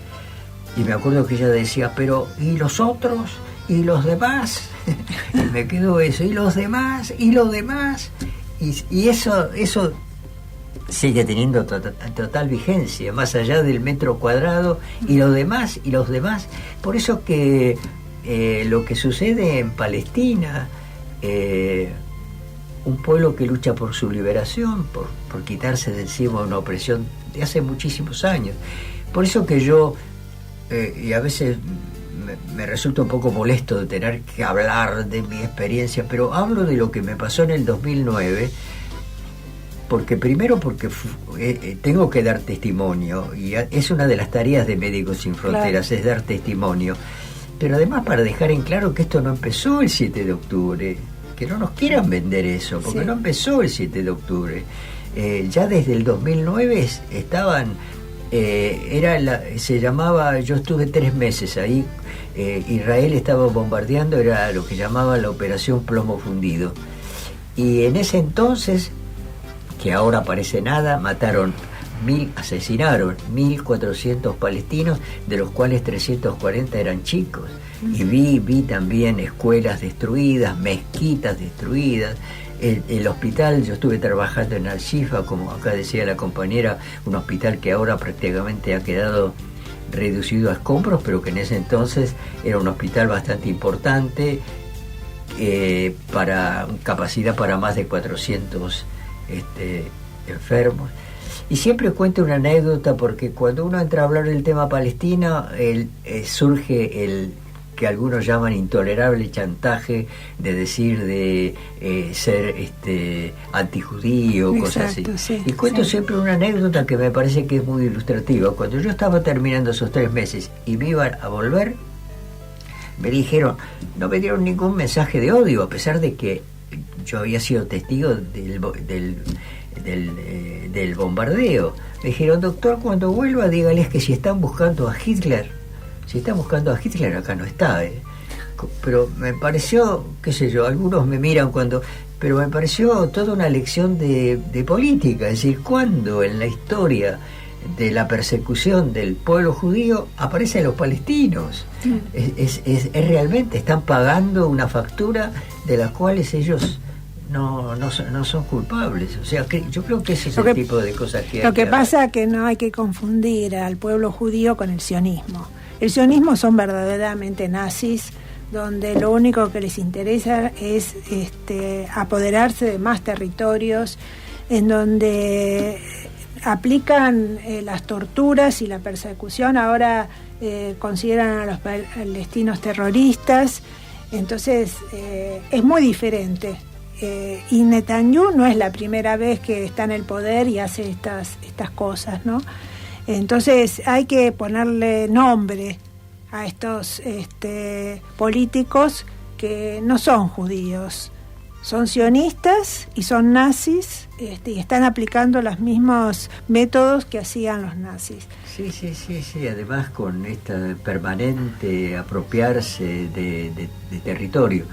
Y me acuerdo que ella decía, pero ¿y los otros? ¿Y los demás? Y me quedó eso, ¿y los demás? ¿Y los demás? Y eso sigue teniendo total vigencia, más allá del metro cuadrado, y los demás. Por eso que lo que sucede en Palestina, un pueblo que lucha por su liberación, por quitarse de encima una opresión de hace muchísimos años. Por eso que yo, y a veces me resulta un poco molesto de tener que hablar de mi experiencia, pero hablo de lo que me pasó en el 2009, porque tengo que dar testimonio, y es una de las tareas de Médicos Sin Fronteras, es dar testimonio, pero además para dejar en claro que esto no empezó el 7 de octubre, que no nos quieran vender eso, porque no empezó el 7 de octubre, ya desde el 2009 estaban... se llamaba, yo estuve 3 meses ahí, Israel estaba bombardeando, era lo que llamaban la operación plomo fundido. Y en ese entonces, que ahora parece nada, asesinaron 1.400 palestinos, de los cuales 340 eran chicos. Y vi también escuelas destruidas, mezquitas destruidas. El hospital, yo estuve trabajando en Al-Shifa, como acá decía la compañera, un hospital que ahora prácticamente ha quedado reducido a escombros, pero que en ese entonces era un hospital bastante importante, para capacidad para más de 400 enfermos. Y siempre cuento una anécdota, porque cuando uno entra a hablar del tema palestino, surge el que algunos llaman intolerable chantaje de decir de ser antijudío, cosas así. Sí, y cuento siempre una anécdota que me parece que es muy ilustrativa. Cuando yo estaba terminando esos 3 meses y me iban a volver, me dijeron, no me dieron ningún mensaje de odio, a pesar de que yo había sido testigo del bombardeo. Me dijeron, doctor, cuando vuelva dígales que si están buscando a Hitler, acá no está. Pero me pareció, qué sé yo, algunos me miran pero me pareció toda una lección de política. Es decir, cuando en la historia de la persecución del pueblo judío aparecen los palestinos. Es realmente, están pagando una factura de la cual ellos no son culpables. O sea, yo creo que ese es el tipo de cosas que lo que pasa es que no hay que confundir al pueblo judío con el sionismo. El sionismo son verdaderamente nazis, donde lo único que les interesa es apoderarse de más territorios, en donde aplican las torturas y la persecución. Ahora consideran a los palestinos terroristas. Entonces es muy diferente. Y Netanyahu no es la primera vez que está en el poder y hace estas cosas, ¿no? Entonces hay que ponerle nombre a estos políticos que no son judíos, son sionistas y son nazis, y están aplicando los mismos métodos que hacían los nazis. Sí, además con esta permanente apropiarse de territorio.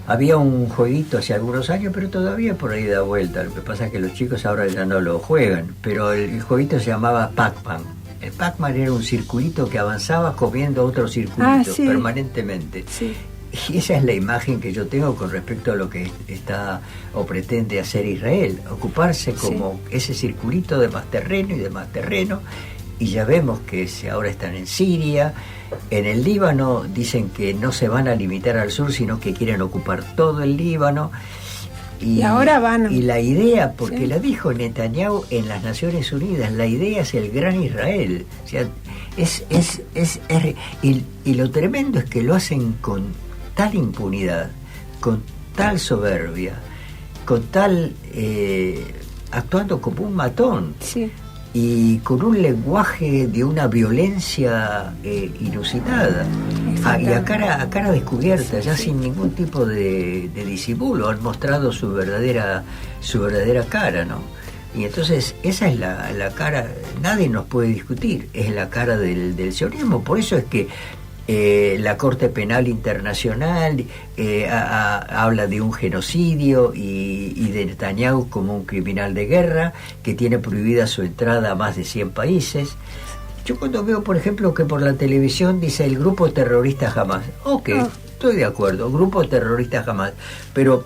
Había un jueguito hace algunos años, pero todavía por ahí da vuelta. Lo que pasa es que los chicos ahora ya no lo juegan, pero el jueguito se llamaba Pac-Man. El Pac-Man era un circulito que avanzaba comiendo otro circulito permanentemente. Sí. Y esa es la imagen que yo tengo con respecto a lo que está o pretende hacer Israel, ocuparse como ese circulito de más terreno y de más terreno. Y ya vemos que ahora están en Siria, en el Líbano dicen que no se van a limitar al sur, sino que quieren ocupar todo el Líbano. Y ahora van. Y la idea, porque la dijo Netanyahu en las Naciones Unidas, la idea es el gran Israel. O sea, y lo tremendo es que lo hacen con tal impunidad, con tal soberbia, con tal actuando como un matón. Sí. Y con un lenguaje de una violencia inusitada, y a cara descubierta, ya sin ningún tipo de disimulo, han mostrado su verdadera cara, ¿no? Y entonces esa es la cara, nadie nos puede discutir, es la cara del sionismo. Por eso es que la Corte Penal Internacional habla de un genocidio y de Netanyahu como un criminal de guerra que tiene prohibida su entrada a más de 100 países. Yo cuando veo, por ejemplo, que por la televisión dice el grupo terrorista Hamas, estoy de acuerdo, grupo terrorista Hamas, pero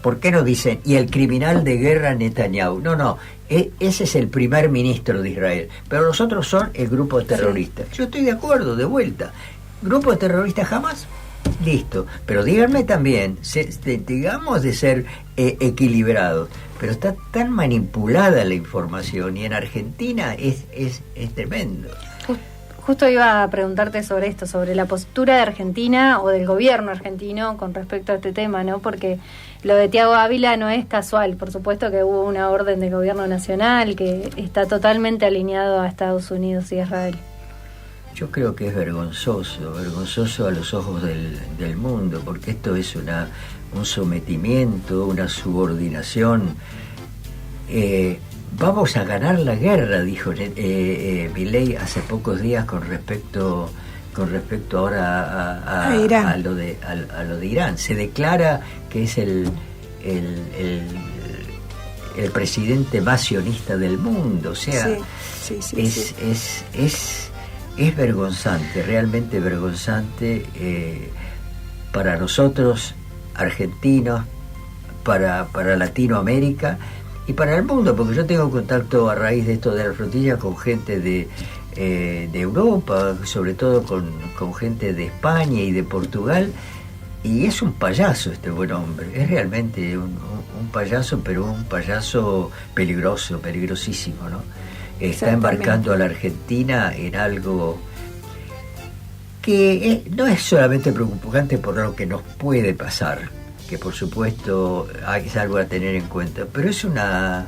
¿por qué no dicen y el criminal de guerra Netanyahu? No, ese es el primer ministro de Israel, pero los otros son el grupo terrorista. Yo estoy de acuerdo, de vuelta. Grupo terrorista Hamas, listo, pero díganme también, digamos de ser equilibrados, pero está tan manipulada la información y en Argentina es tremendo. Justo iba a preguntarte sobre esto, sobre la postura de Argentina o del gobierno argentino con respecto a este tema, ¿no? Porque lo de Thiago Ávila no es casual, por supuesto que hubo una orden del gobierno nacional que está totalmente alineado a Estados Unidos y Israel. Yo creo que es vergonzoso a los ojos del mundo, porque esto es un sometimiento, una subordinación. Vamos a ganar la guerra, dijo Milei hace pocos días con respecto con respecto ahora Irán. a lo de Irán. Se declara que es el presidente más sionista del mundo. O sea, es vergonzante, realmente vergonzante para nosotros, argentinos, para Latinoamérica y para el mundo, porque yo tengo contacto a raíz de esto de la flotilla con gente de Europa, sobre todo con gente de España y de Portugal, y es un payaso este buen hombre, es realmente un payaso, pero un payaso peligroso, peligrosísimo, ¿no? Está embarcando a la Argentina en algo que no es solamente preocupante por lo que nos puede pasar, que por supuesto es algo a tener en cuenta, pero es una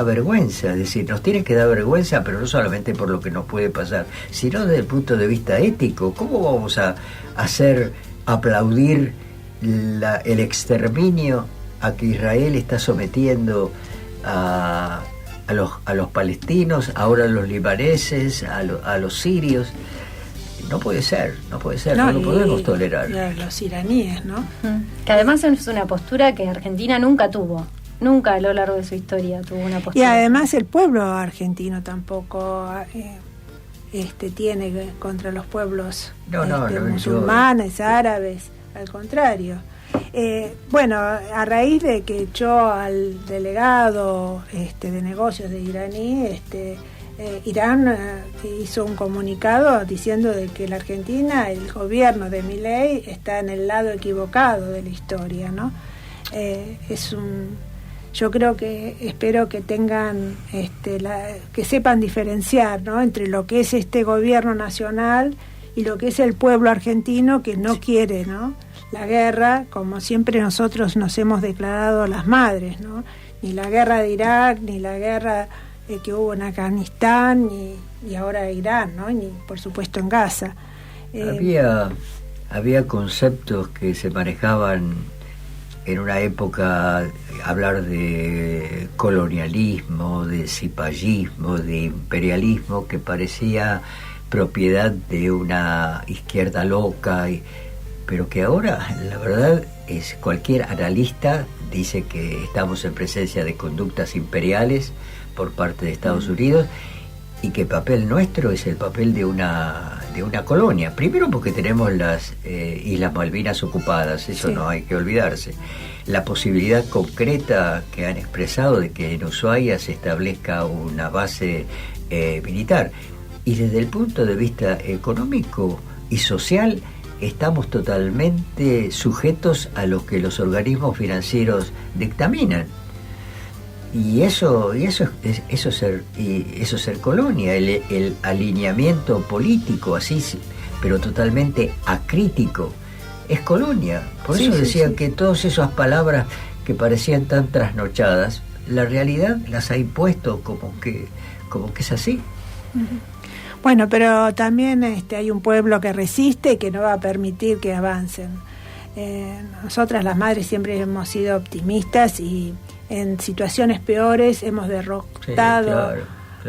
vergüenza, es decir, nos tiene que dar vergüenza, pero no solamente por lo que nos puede pasar, sino desde el punto de vista ético. ¿Cómo vamos a hacer aplaudir el exterminio a que Israel está sometiendo a los palestinos, ahora a los libaneses, a los sirios? No puede ser, no lo podemos tolerar. Los iraníes, ¿no? Que además es una postura que Argentina nunca tuvo. Nunca a lo largo de su historia tuvo una postura. Y además el pueblo argentino tampoco tiene contra los pueblos musulmanes, árabes, al contrario. Bueno, a raíz de que echó al delegado de negocios de iraní, Irán hizo un comunicado diciendo de que la Argentina, el gobierno de Milei, está en el lado equivocado de la historia, ¿no? Yo creo que espero que tengan que sepan diferenciar, ¿no?, entre lo que es este gobierno nacional y lo que es el pueblo argentino, que no quiere, ¿no?, la guerra, como siempre nosotros nos hemos declarado las madres, ¿no? Ni la guerra de Irak, ni la guerra que hubo en Afganistán, ni ahora Irán, ¿no?, ni por supuesto en Gaza. Había conceptos que se manejaban en una época, hablar de colonialismo, de cipallismo, de imperialismo, que parecía propiedad de una izquierda loca, pero que ahora, la verdad, es cualquier analista dice que estamos en presencia de conductas imperiales por parte de Estados Unidos, y que el papel nuestro es el papel de una colonia. Primero porque tenemos las Islas Malvinas ocupadas, eso no hay que olvidarse. La posibilidad concreta que han expresado de que en Ushuaia se establezca una base militar. Y desde el punto de vista económico y social, estamos totalmente sujetos a lo que los organismos financieros dictaminan. Y eso es ser colonia, el alineamiento político así, pero totalmente acrítico, es colonia. Por eso decían que todas esas palabras que parecían tan trasnochadas, la realidad las ha impuesto como que es así. Bueno, pero también hay un pueblo que resiste y que no va a permitir que avancen. Nosotras las madres siempre hemos sido optimistas y en situaciones peores hemos derrotado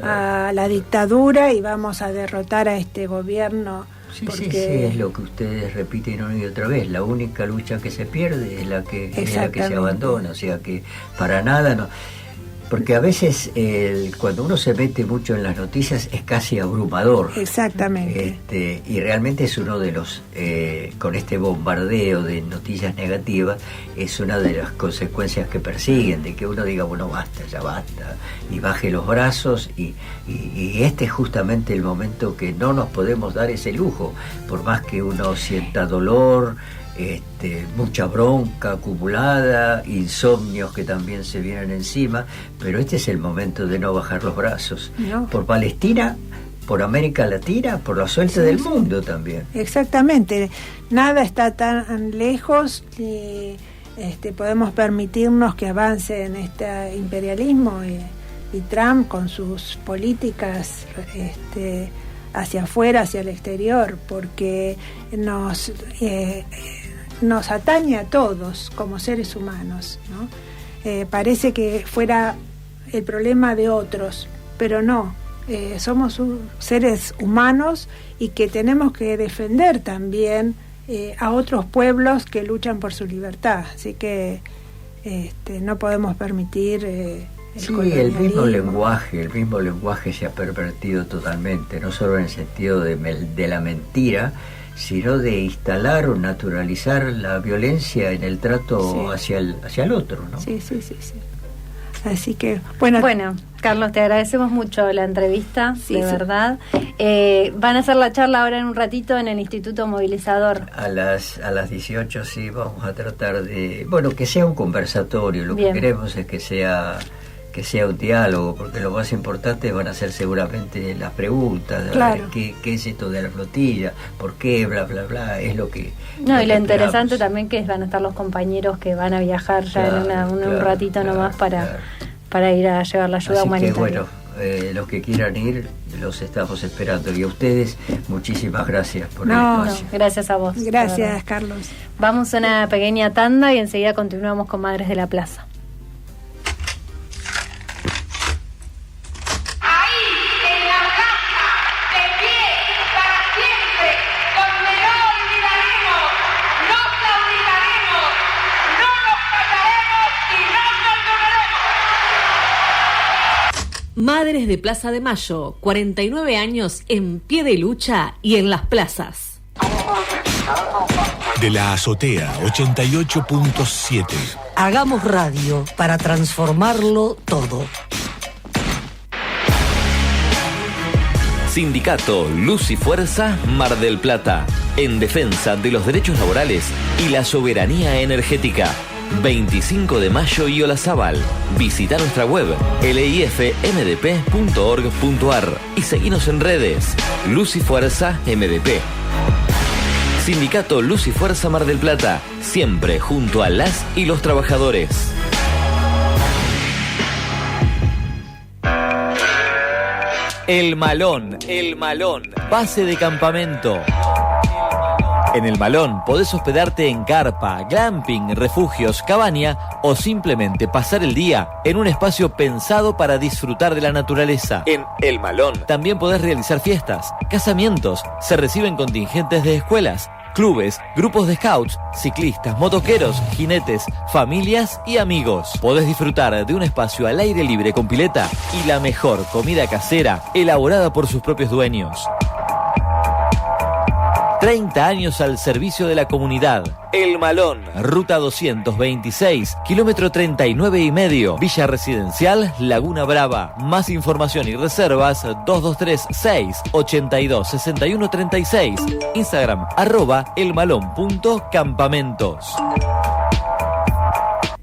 a la dictadura, y vamos a derrotar a este gobierno. Sí, es lo que ustedes repiten una y otra vez. La única lucha que se pierde es la que se abandona, o sea que para nada no. Porque a veces cuando uno se mete mucho en las noticias es casi abrumador. Exactamente. Y realmente es uno de los, con este bombardeo de noticias negativas, es una de las consecuencias que persiguen, de que uno diga, bueno, basta, ya basta, y baje los brazos, y este es justamente el momento que no nos podemos dar ese lujo, por más que uno sienta dolor, mucha bronca acumulada, insomnios que también se vienen encima, pero este es el momento de no bajar los brazos. Por Palestina, por América Latina, por la suerte del mundo también. Exactamente, nada está tan lejos y podemos permitirnos que avance en este imperialismo, y Trump con sus políticas hacia afuera, hacia el exterior, porque nos atañe a todos como seres humanos, ¿no? Parece que fuera el problema de otros, pero no, somos seres humanos y que tenemos que defender también a otros pueblos que luchan por su libertad. Así que no podemos permitir el mismo lenguaje se ha pervertido totalmente, no solo en el sentido de la mentira, sino de instalar o naturalizar la violencia en el trato hacia el otro, ¿no? Sí. Así que, bueno, Carlos, te agradecemos mucho la entrevista, de verdad. Van a hacer la charla ahora en un ratito en el Instituto Movilizador. A las 18 sí, vamos a tratar de, que sea un conversatorio. Lo Bien. que queremos es que sea un diálogo, porque lo más importante van a ser seguramente las preguntas, claro. ¿Qué es esto de la flotilla? ¿Por qué? Bla, bla, bla, es lo que... No, y lo interesante también que van a estar los compañeros que van a viajar ya en un ratito nomás para ir a llevar la ayuda humanitaria. Que los que quieran ir, los estamos esperando. Y a ustedes, muchísimas gracias por el espacio. Gracias a vos. Gracias, Carlos. Vamos a una pequeña tanda y enseguida continuamos con Madres de la Plaza. Madres de Plaza de Mayo, 49 años en pie de lucha y en las plazas. De la azotea, 88.7. Hagamos radio para transformarlo todo. Sindicato Luz y Fuerza Mar del Plata, en defensa de los derechos laborales y la soberanía energética. 25 de mayo y Olazábal. Visita nuestra web leifmdp.org.ar y seguinos en redes. Luz y Fuerza MDP. Sindicato Luz y Fuerza Mar del Plata, siempre junto a las y los trabajadores. El Malón, base de campamento. En El Malón podés hospedarte en carpa, glamping, refugios, cabaña o simplemente pasar el día en un espacio pensado para disfrutar de la naturaleza. En El Malón también podés realizar fiestas, casamientos, se reciben contingentes de escuelas, clubes, grupos de scouts, ciclistas, motoqueros, jinetes, familias y amigos. Podés disfrutar de un espacio al aire libre con pileta y la mejor comida casera elaborada por sus propios dueños. 30 años al servicio de la comunidad. El Malón, ruta 226, kilómetro 39,5, Villa Residencial, Laguna Brava. Más información y reservas 2236-826136. Instagram, @elmalón.campamentos.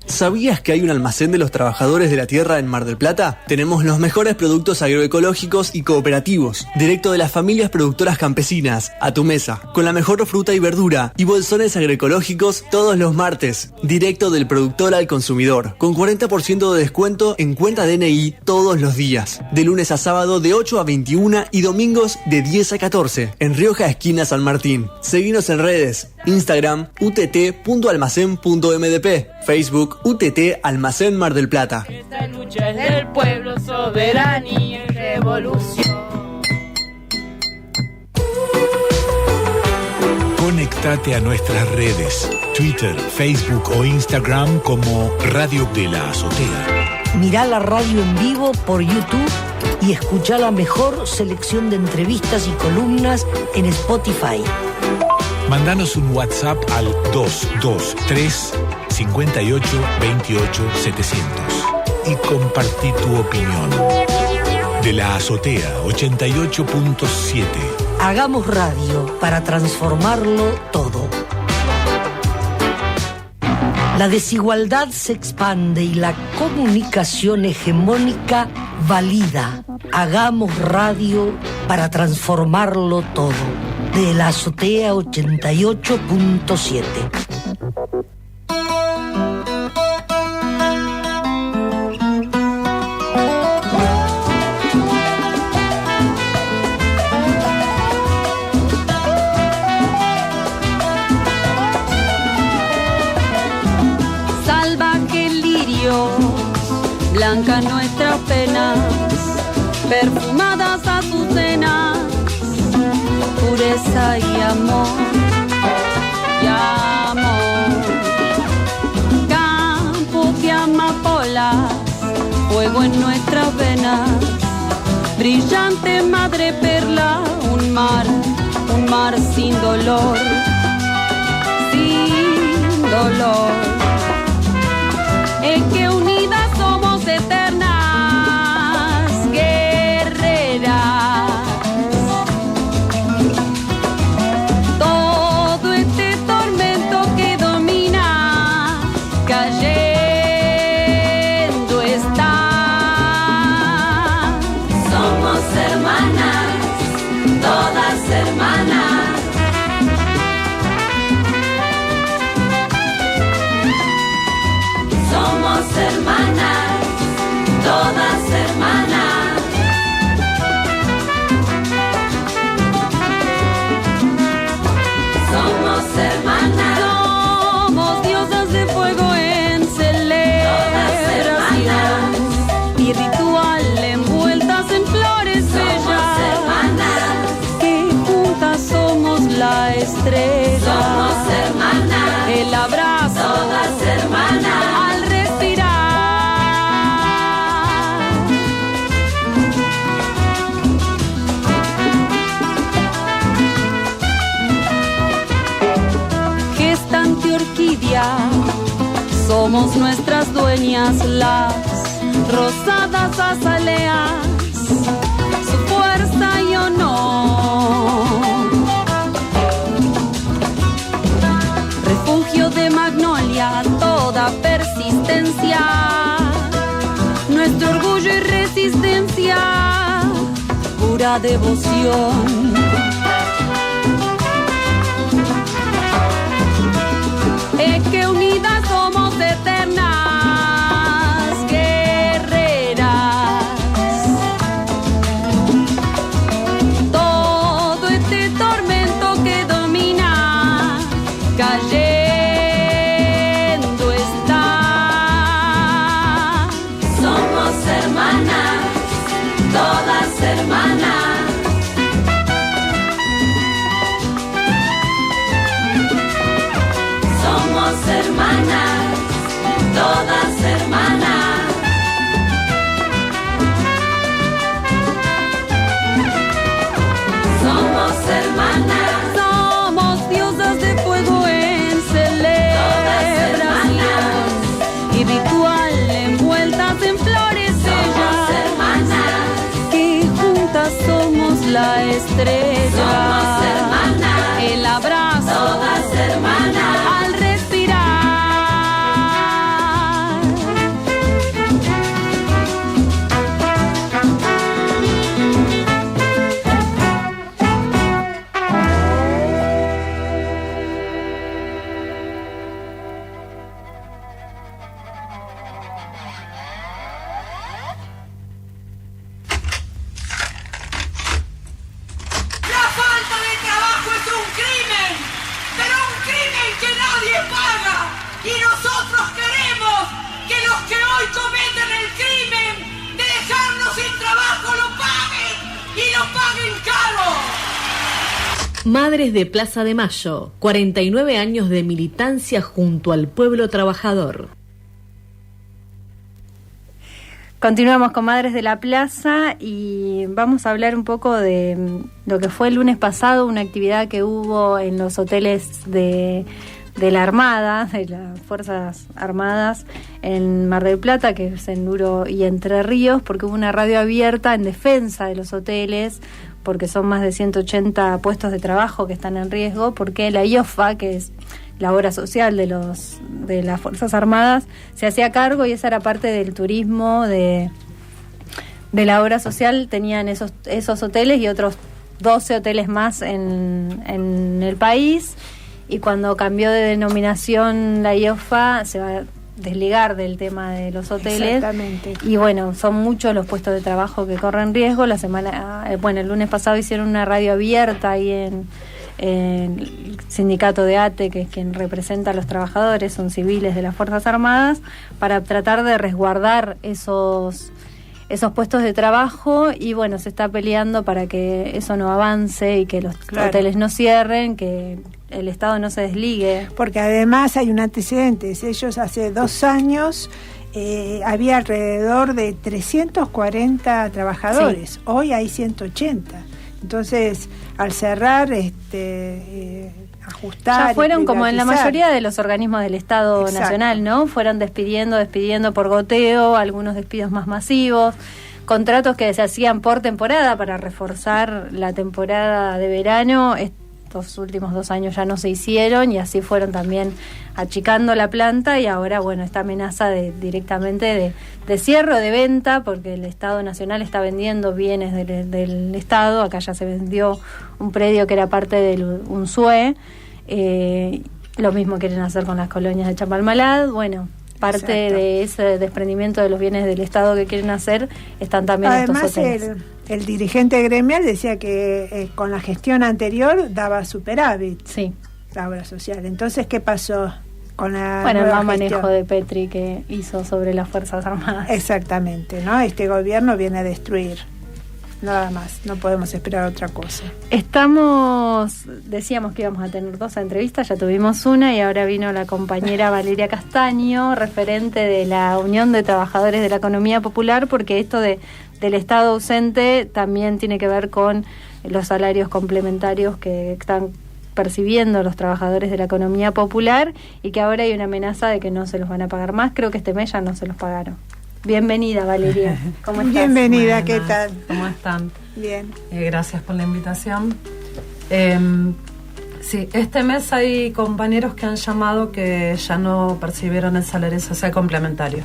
¿Sabías que hay un almacén de los trabajadores de la tierra en Mar del Plata? Tenemos los mejores productos agroecológicos y cooperativos, directo de las familias productoras campesinas, a tu mesa, con la mejor fruta y verdura y bolsones agroecológicos todos los martes, directo del productor al consumidor, con 40% de descuento en cuenta DNI todos los días, de lunes a sábado de 8 a 21 y domingos de 10 a 14, en Rioja esquina San Martín. Seguinos en redes, Instagram, utt.almacén.mdp, Facebook, UTT Almacén Mar del Plata. Esta lucha es del pueblo, soberanía y revolución. Conéctate a nuestras redes, Twitter, Facebook o Instagram como Radio de la Azotea. Mirá la radio en vivo por YouTube y escuchá la mejor selección de entrevistas y columnas en Spotify. Mándanos un WhatsApp al 223 58 28 700 y compartí tu opinión. De la Azotea 88.7. Hagamos radio para transformarlo todo. La desigualdad se expande y la comunicación hegemónica valida. Hagamos radio para transformarlo todo. De la Azotea 88.7. Salvaje lirio, blanca nuestras penas, perfumadas azucenas, pureza y amor, campos de amapolas, fuego en nuestras venas, brillante madre perla, un mar sin dolor, es que unidas somos eternas guerreras. Todo este tormento que domina cayendo está. Somos hermanas, todas hermanas. Somos hermanas, todas hermanas. Somos hermanas. Somos diosas de fuego en celebración y ritual envueltas en flores bellas. Hermanas. Que juntas somos la estrella. Somos hermanas. El abrazo. Todas hermanas. Al respirar. Gestante orquídea, somos nuestras dueñas, las rosadas azaleas, su fuerza y honor. Refugio de magnolia, toda persistencia, nuestro orgullo y resistencia, pura devoción. Es que unidas somos eternas guerreras. Todo este tormento que domina cayendo está. Somos hermanas, todas hermanas. Somos hermanas, todas hermanas. Somos hermanas. Somos diosas de fuego en celebración y ritual envueltas en flores bellas. Hermanas. Que juntas somos la estrella. Somos hermanas. El abrazo. Todas hermanas. Al respirar. La falta de trabajo es un crimen, pero un crimen que nadie paga. Y nosotros queremos que los que hoy cometen el crimen de dejarnos sin trabajo lo paguen y lo paguen caro. Madres de Plaza de Mayo, 49 años de militancia junto al pueblo trabajador. Continuamos con Madres de la Plaza y vamos a hablar un poco de lo que fue el lunes pasado, una actividad que hubo en los hoteles de la Armada, de las Fuerzas Armadas en Mar del Plata, que es en Duro y Entre Ríos, porque hubo una radio abierta en defensa de los hoteles, porque son más de 180 puestos de trabajo que están en riesgo, porque la IOFA, que es la obra social de las Fuerzas Armadas, se hacía cargo y esa era parte del turismo de la obra social. Tenían esos hoteles y otros 12 hoteles más en el país, y cuando cambió de denominación la IOFA se va a desligar del tema de los hoteles. Exactamente. Y bueno, son muchos los puestos de trabajo que corren riesgo. El lunes pasado hicieron una radio abierta ahí en el sindicato de ATE, que es quien representa a los trabajadores, son civiles de las Fuerzas Armadas, para tratar de resguardar esos esos puestos de trabajo y bueno, se está peleando para que eso no avance y que los hoteles no cierren, que el Estado no se desligue. Porque además hay un antecedente, ellos hace 2 años había alrededor de 340 trabajadores, sí. Hoy hay 180, entonces al cerrar ajustar. Ya fueron como en la mayoría de los organismos del Estado Exacto. Nacional, ¿no? Fueron despidiendo por goteo, algunos despidos más masivos, contratos que se hacían por temporada para reforzar la temporada de verano. Estos últimos 2 años ya no se hicieron y así fueron también achicando la planta y ahora, bueno, esta amenaza directamente de cierre o de venta, porque el Estado Nacional está vendiendo bienes del Estado. Acá ya se vendió un predio que era parte de un SUE. Lo mismo quieren hacer con las colonias de Chamalmalad. Bueno, parte Exacto. de ese desprendimiento de los bienes del Estado que quieren hacer están también Además, estos hoteles. El dirigente gremial decía que con la gestión anterior daba superávit sí. la obra social. Entonces, ¿qué pasó con la el nueva mal gestión? manejo de Petri que hizo sobre las Fuerzas Armadas. Exactamente, ¿no? Este gobierno viene a destruir. Nada más, no podemos esperar otra cosa. Decíamos que íbamos a tener 2 entrevistas, ya tuvimos una y ahora vino la compañera Valeria Castaño, referente de la Unión de Trabajadores de la Economía Popular, porque esto del Estado ausente también tiene que ver con los salarios complementarios que están percibiendo los trabajadores de la economía popular y que ahora hay una amenaza de que no se los van a pagar más. Creo que este mes ya no se los pagaron. Bienvenida, Valeria. ¿Cómo estás? Bienvenida, Buenas. ¿qué tal? ¿Cómo están? Bien. Gracias por la invitación. Sí, este mes hay compañeros que han llamado que ya no percibieron el salario social complementario.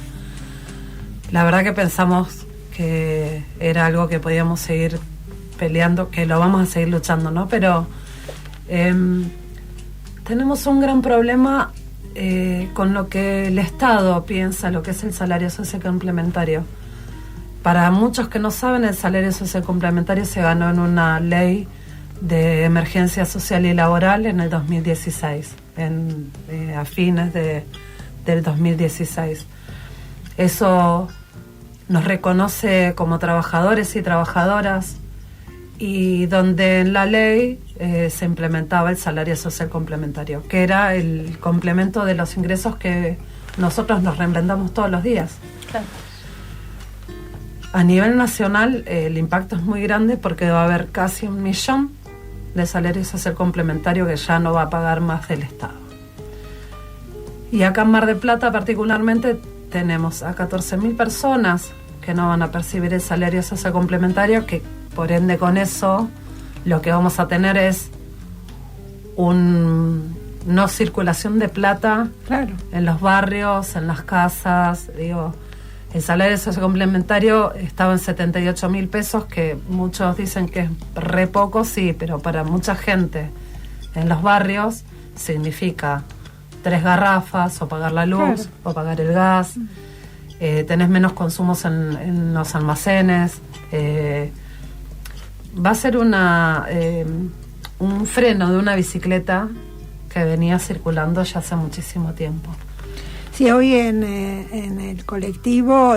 La verdad que pensamos que era algo que podíamos seguir peleando, que lo vamos a seguir luchando, ¿no? Pero tenemos un gran problema con lo que el Estado piensa, lo que es el salario social complementario. Para muchos que no saben, el salario social complementario se ganó en una ley de emergencia social y laboral en el 2016, a fines del 2016. Eso nos reconoce como trabajadores y trabajadoras, y donde en la ley se implementaba el salario social complementario, que era el complemento de los ingresos que nosotros nos reinventamos todos los días. Claro. A nivel nacional el impacto es muy grande porque va a haber casi 1 millón de salario social complementario que ya no va a pagar más del Estado. Y acá en Mar del Plata particularmente tenemos a 14.000 personas que no van a percibir el salario social complementario, que por ende con eso lo que vamos a tener es no circulación de plata claro. en los barrios, en las casas. Digo, el salario social complementario estaba en 78.000 pesos, que muchos dicen que es re poco, sí, pero para mucha gente en los barrios significa 3 garrafas, o pagar la luz, claro. o pagar el gas, tenés menos consumos en los almacenes, va a ser un freno de una bicicleta que venía circulando ya hace muchísimo tiempo. Sí, hoy en el colectivo,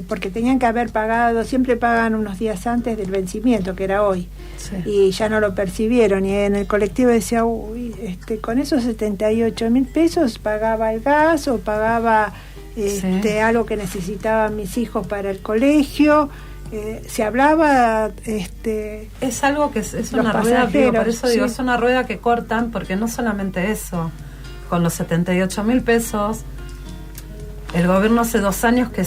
porque tenían que haber pagado, siempre pagan unos días antes del vencimiento, que era hoy, sí. Y ya no lo percibieron, y en el colectivo decía, uy, con esos 78.000 pesos pagaba el gas o pagaba sí. algo que necesitaban mis hijos para el colegio. Se hablaba es algo que es una rueda, por eso digo, sí. Es una rueda que cortan, porque no solamente eso, con los 78.000 pesos el gobierno hace 2 años que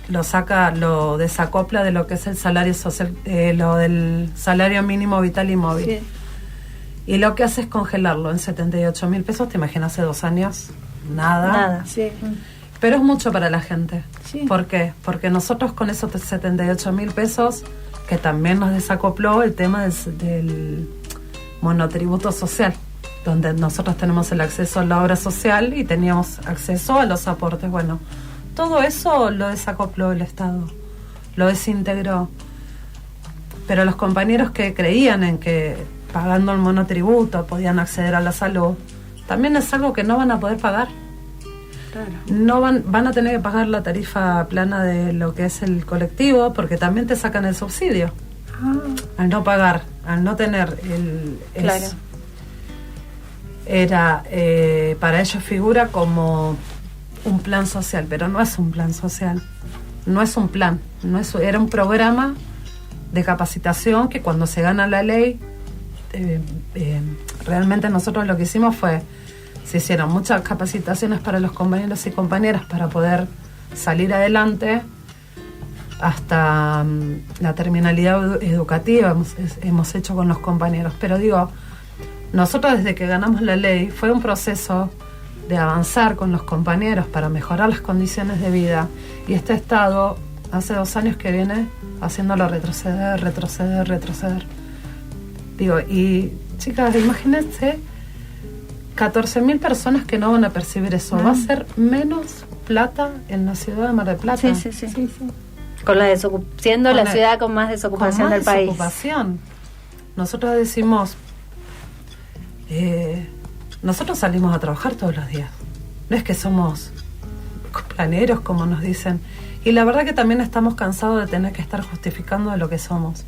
lo desacopla de lo que es el salario social, lo del salario mínimo vital y móvil, sí. Y lo que hace es congelarlo en 78.000 pesos. Te imaginas, hace 2 años nada, sí. Pero es mucho para la gente. Sí. ¿Por qué? Porque nosotros con esos 78.000 pesos, que también nos desacopló el tema del monotributo social, donde nosotros tenemos el acceso a la obra social y teníamos acceso a los aportes. Bueno, todo eso lo desacopló el Estado, lo desintegró. Pero los compañeros que creían en que pagando el monotributo podían acceder a la salud, también es algo que no van a poder pagar. no van a tener que pagar la tarifa plana de lo que es el colectivo, porque también te sacan el subsidio. Al no pagar, al no tener Claro. Para ellos figura como un plan social, pero no es un plan social, no es un plan, era un programa de capacitación que cuando se gana la ley, realmente nosotros lo que hicimos fue, se hicieron muchas capacitaciones para los compañeros y compañeras para poder salir adelante hasta la terminalidad educativa hemos hecho con los compañeros, pero digo, nosotros desde que ganamos la ley fue un proceso de avanzar con los compañeros para mejorar las condiciones de vida, y este Estado hace 2 años que viene haciéndolo retroceder. Digo, y chicas, imagínense 14.000 personas que no van a percibir eso. Va a ser menos plata en la ciudad de Mar del Plata. Sí. Con la siendo la ciudad con más desocupación del país. Nosotros decimos, nosotros salimos a trabajar todos los días. No es que somos planeros, como nos dicen. Y la verdad que también estamos cansados de tener que estar justificando de lo que somos.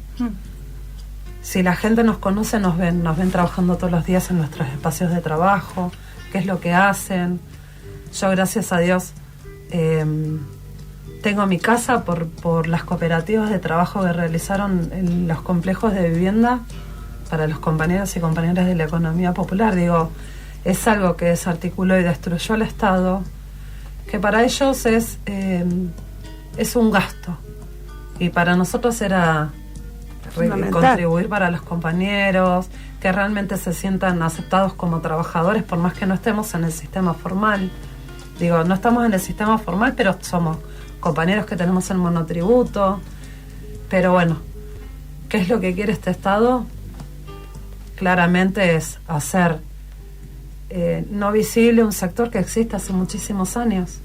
Si la gente nos conoce, nos ven trabajando todos los días en nuestros espacios de trabajo, qué es lo que hacen. Yo, gracias a Dios, tengo mi casa por las cooperativas de trabajo que realizaron en los complejos de vivienda para los compañeros y compañeras de la economía popular. Digo, es algo que desarticuló y destruyó el Estado, que para ellos es un gasto, y para nosotros era contribuir para los compañeros, que realmente se sientan aceptados como trabajadores, por más que no estemos en el sistema formal. Digo, no estamos en el sistema formal, pero somos compañeros que tenemos el monotributo. Pero bueno, ¿qué es lo que quiere este Estado? Claramente es hacer no visible un sector que existe hace muchísimos años.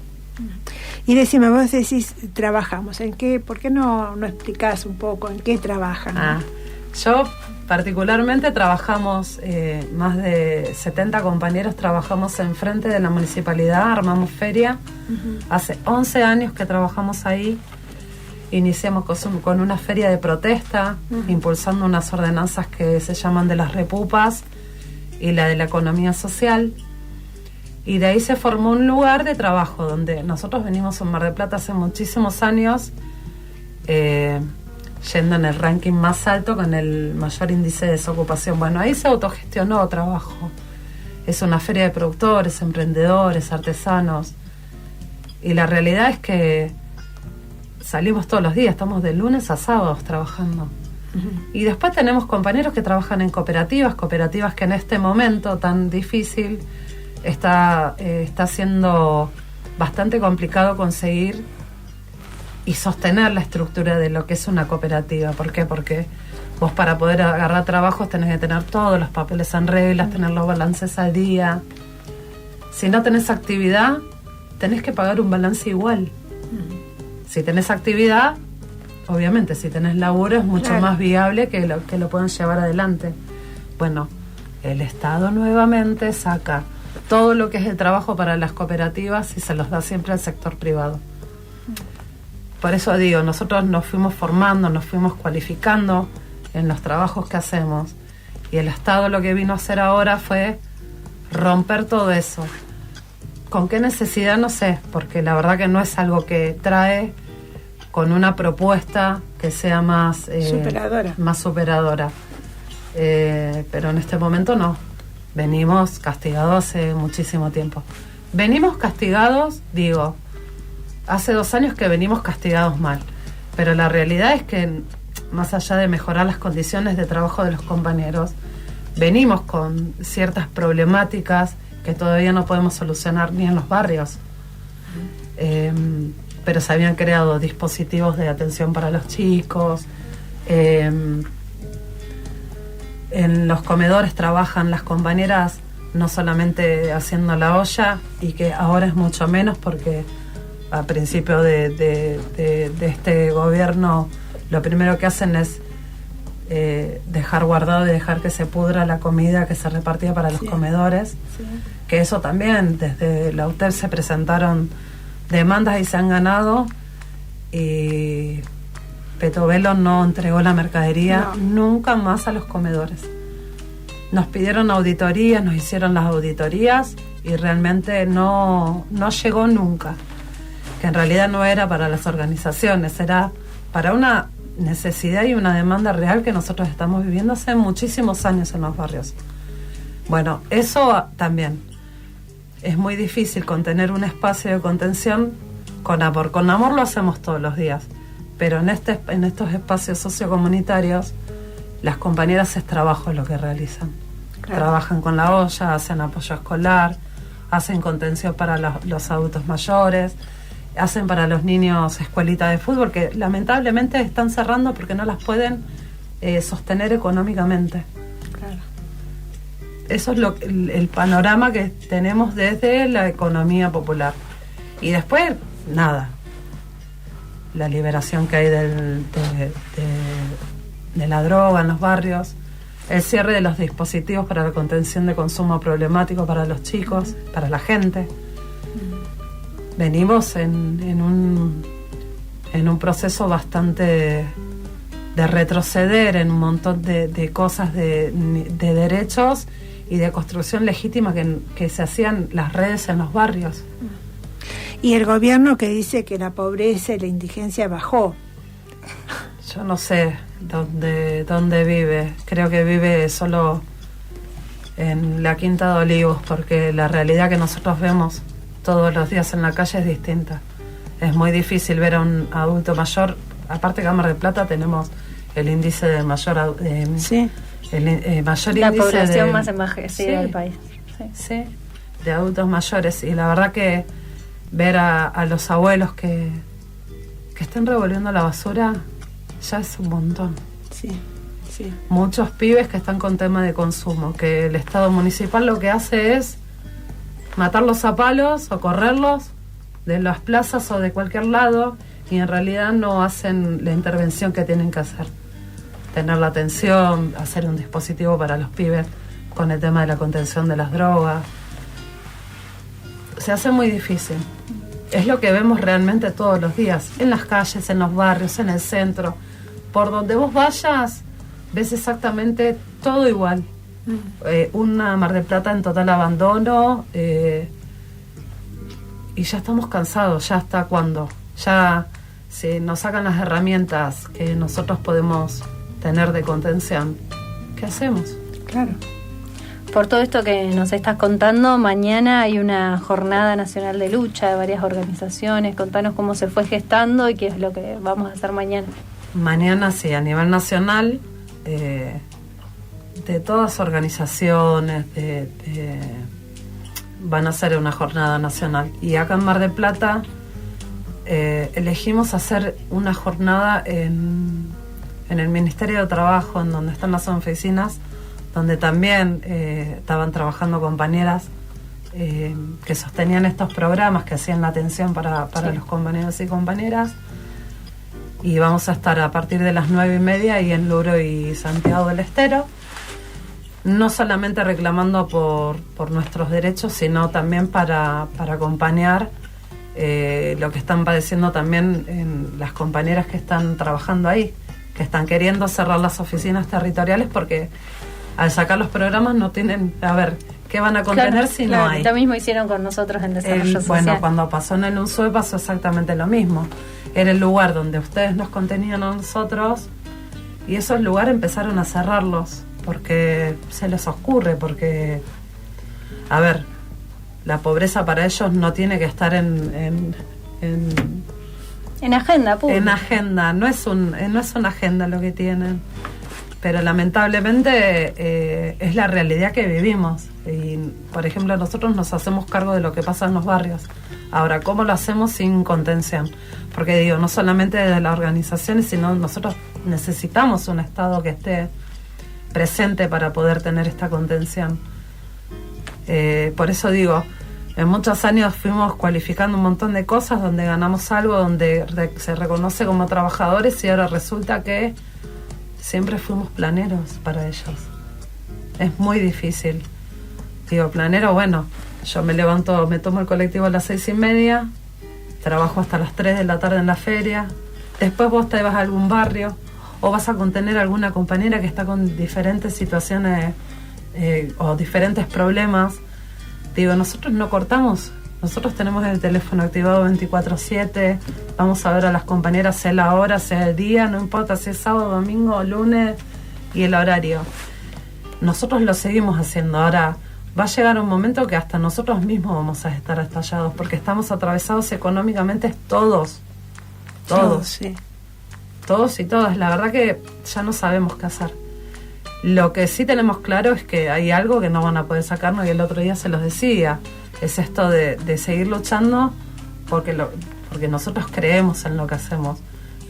Y decime, vos decís, trabajamos, ¿en qué? ¿Por qué no explicás un poco en qué trabajan? Yo particularmente trabajamos, más de 70 compañeros trabajamos enfrente de la municipalidad, armamos feria. Hace 11 años que trabajamos ahí. Iniciamos con una feria de protesta, impulsando unas ordenanzas que se llaman de las repupas y la de la economía social. Y de ahí se formó un lugar de trabajo donde nosotros venimos en Mar del Plata hace muchísimos años, yendo en el ranking más alto con el mayor índice de desocupación. Bueno, ahí se autogestionó trabajo. Es una feria de productores, emprendedores, artesanos. Y la realidad es que salimos todos los días, estamos de lunes a sábados trabajando. Y después tenemos compañeros que trabajan en cooperativas que en este momento tan difícil está siendo bastante complicado conseguir y sostener la estructura de lo que es una cooperativa. ¿Por qué? Porque vos, para poder agarrar trabajos, tenés que tener todos los papeles en reglas, tener los balances al día. Si no tenés actividad, tenés que pagar un balance igual. Si tenés actividad, obviamente, si tenés laburo, es mucho más viable que lo puedan llevar adelante. Bueno, el Estado nuevamente saca todo lo que es el trabajo para las cooperativas y se los da siempre al sector privado. Por eso digo, nosotros nos fuimos formando, nos fuimos cualificando en los trabajos que hacemos, y el Estado lo que vino a hacer ahora fue romper todo eso. ¿Con qué necesidad? No sé, porque la verdad que no es algo que trae con una propuesta que sea más superadora. Pero en este momento no. Venimos castigados hace muchísimo tiempo. Venimos castigados, digo, hace 2 años que venimos castigados mal. Pero la realidad es que, más allá de mejorar las condiciones de trabajo de los compañeros, venimos con ciertas problemáticas que todavía no podemos solucionar ni en los barrios. Pero se habían creado dispositivos de atención para los chicos. En los comedores trabajan las compañeras no solamente haciendo la olla, y que ahora es mucho menos porque a principio de este gobierno lo primero que hacen es dejar guardado y dejar que se pudra la comida que se repartía para los comedores. Sí. Que eso también, desde la UTEP se presentaron demandas y se han ganado, y Petovelo no entregó la mercadería nunca más a los comedores. Nos pidieron auditorías, nos hicieron las auditorías y realmente no llegó nunca, que en realidad no era para las organizaciones, era para una necesidad y una demanda real que nosotros estamos viviendo hace muchísimos años en los barrios. Bueno, eso también es muy difícil contener un espacio de contención con amor. Con amor lo hacemos todos los días, pero en estos espacios sociocomunitarios las compañeras es trabajo lo que realizan. Claro. Trabajan con la olla, hacen apoyo escolar, hacen contención para los adultos mayores, hacen para los niños escuelitas de fútbol, que lamentablemente están cerrando porque no las pueden sostener económicamente. Claro. Eso es el panorama que tenemos desde la economía popular. Y después, nada. La liberación que hay de la droga en los barrios, el cierre de los dispositivos para la contención de consumo problemático para los chicos, para la gente. Venimos en un proceso bastante de retroceder en un montón de cosas de derechos y de construcción legítima que se hacían las redes en los barrios. Y el gobierno que dice que la pobreza y la indigencia bajó. Yo no sé dónde vive. Creo que vive solo en la Quinta de Olivos, porque la realidad que nosotros vemos todos los días en la calle es distinta. Es muy difícil ver a un adulto mayor. Aparte de Mar del Plata tenemos el índice de mayor sí. Mayor la índice población más envejecida del país. Sí, de adultos mayores. Y la verdad que ver a los abuelos que estén revolviendo la basura ya es un montón. Sí. Muchos pibes que están con tema de consumo, que el Estado municipal lo que hace es matarlos a palos o correrlos de las plazas o de cualquier lado, y en realidad no hacen la intervención que tienen que hacer. Tener la atención, hacer un dispositivo para los pibes con el tema de la contención de las drogas. Se hace muy difícil. Es lo que vemos realmente todos los días, en las calles, en los barrios, en el centro. Por donde vos vayas, ves exactamente todo igual. Una Mar del Plata en total abandono, y ya estamos cansados. Ya hasta cuando ya si nos sacan las herramientas que nosotros podemos tener de contención, ¿qué hacemos? Claro. Por todo esto que nos estás contando, mañana hay una jornada nacional de lucha de varias organizaciones. Contanos cómo se fue gestando y qué es lo que vamos a hacer mañana. Mañana sí, a nivel nacional, de todas organizaciones, van a hacer una jornada nacional. Y acá en Mar del Plata elegimos hacer una jornada en el Ministerio de Trabajo, en donde están las oficinas, donde también estaban trabajando compañeras que sostenían estos programas, que hacían la atención para los compañeros y compañeras. Y vamos a estar a partir de las 9:30 y en Luro y Santiago del Estero, no solamente reclamando por nuestros derechos, sino también para acompañar lo que están padeciendo también en las compañeras que están trabajando ahí, que están queriendo cerrar las oficinas territoriales porque al sacar los programas no tienen, a ver, ¿qué van a contener si no hay? Lo mismo hicieron con nosotros en Desarrollo Social. Bueno, cuando pasó en el UNSUE pasó exactamente lo mismo. Era el lugar donde ustedes nos contenían a nosotros, y esos lugares empezaron a cerrarlos porque se les ocurre, porque, a ver, la pobreza para ellos no tiene que estar en agenda pública. En agenda, no es una agenda lo que tienen. Pero lamentablemente es la realidad que vivimos. Y, por ejemplo, nosotros nos hacemos cargo de lo que pasa en los barrios. Ahora, ¿cómo lo hacemos sin contención? Porque digo, no solamente desde las organizaciones, sino nosotros necesitamos un Estado que esté presente para poder tener esta contención. Por eso digo, en muchos años fuimos cualificando un montón de cosas donde ganamos algo, donde se reconoce como trabajadores, y ahora resulta que siempre fuimos planeros para ellos. Es muy difícil. Digo, planero, bueno, yo me levanto, me tomo el colectivo a las 6:30, trabajo hasta las 3 de la tarde en la feria, después vos te vas a algún barrio o vas a contener a alguna compañera que está con diferentes situaciones o diferentes problemas. Digo, nosotros no cortamos, nosotros tenemos el teléfono activado 24/7, vamos a ver a las compañeras, sea la hora, sea el día, no importa si es sábado, domingo o lunes, y el horario. Nosotros lo seguimos haciendo. Ahora va a llegar un momento que hasta nosotros mismos vamos a estar estallados, porque estamos atravesados económicamente todos, sí. Todos y todas. La verdad que ya no sabemos qué hacer. Lo que sí tenemos claro es que hay algo que no van a poder sacarnos, y el otro día se los decía, es esto de seguir luchando porque nosotros creemos en lo que hacemos.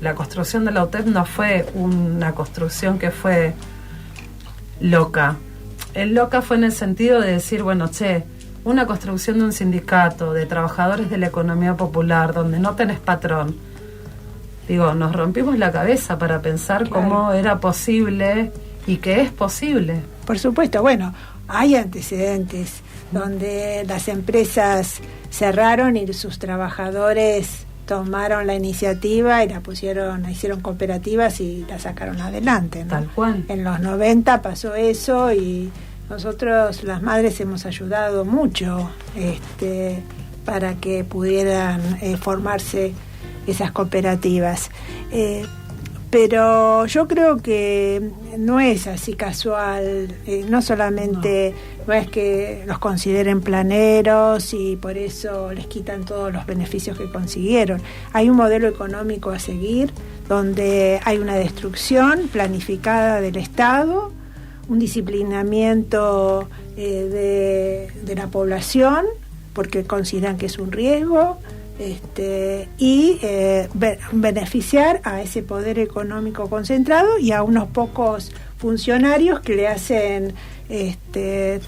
La construcción de la UTEP no fue una construcción que fue loca. El loca fue en el sentido de decir, bueno, una construcción de un sindicato, de trabajadores de la economía popular, donde no tenés patrón. Digo, nos rompimos la cabeza para pensar cómo era posible y que es posible. Por supuesto, bueno, hay antecedentes donde las empresas cerraron y sus trabajadores tomaron la iniciativa y la hicieron cooperativas y la sacaron adelante, ¿no? Tal cual. En los 90 pasó eso y nosotros las madres hemos ayudado mucho para que pudieran formarse esas cooperativas. Pero yo creo que no es así casual, no solamente no es que los consideren planeros y por eso les quitan todos los beneficios que consiguieron. Hay un modelo económico a seguir donde hay una destrucción planificada del Estado, un disciplinamiento de la población porque consideran que es un riesgo, y beneficiar a ese poder económico concentrado y a unos pocos funcionarios que le hacen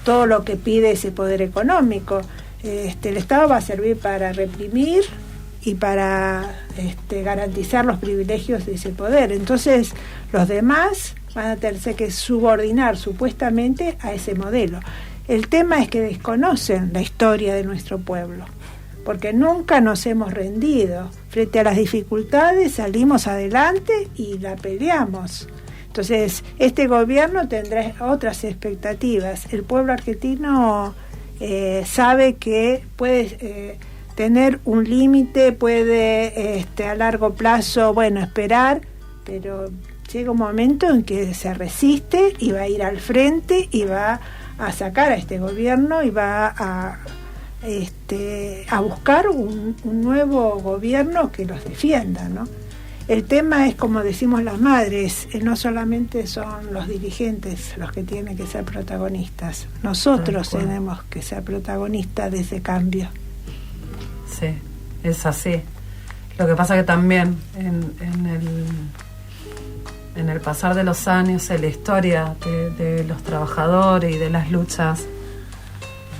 todo lo que pide ese poder económico. El Estado va a servir para reprimir y para garantizar los privilegios de ese poder. Entonces los demás van a tener que subordinar supuestamente a ese modelo. El tema es que desconocen la historia de nuestro pueblo, porque nunca nos hemos rendido. Frente a las dificultades salimos adelante y la peleamos. Entonces, este gobierno tendrá otras expectativas. El pueblo argentino sabe que puede tener un límite, puede a largo plazo, esperar, pero llega un momento en que se resiste y va a ir al frente y va a sacar a este gobierno y va a buscar un nuevo gobierno que los defienda, ¿no? El tema es, como decimos las madres, no solamente son los dirigentes los que tienen que ser protagonistas, nosotros tenemos que ser protagonistas de ese cambio. Sí, es así. Lo que pasa que también en el pasar de los años, en la historia de los trabajadores y de las luchas,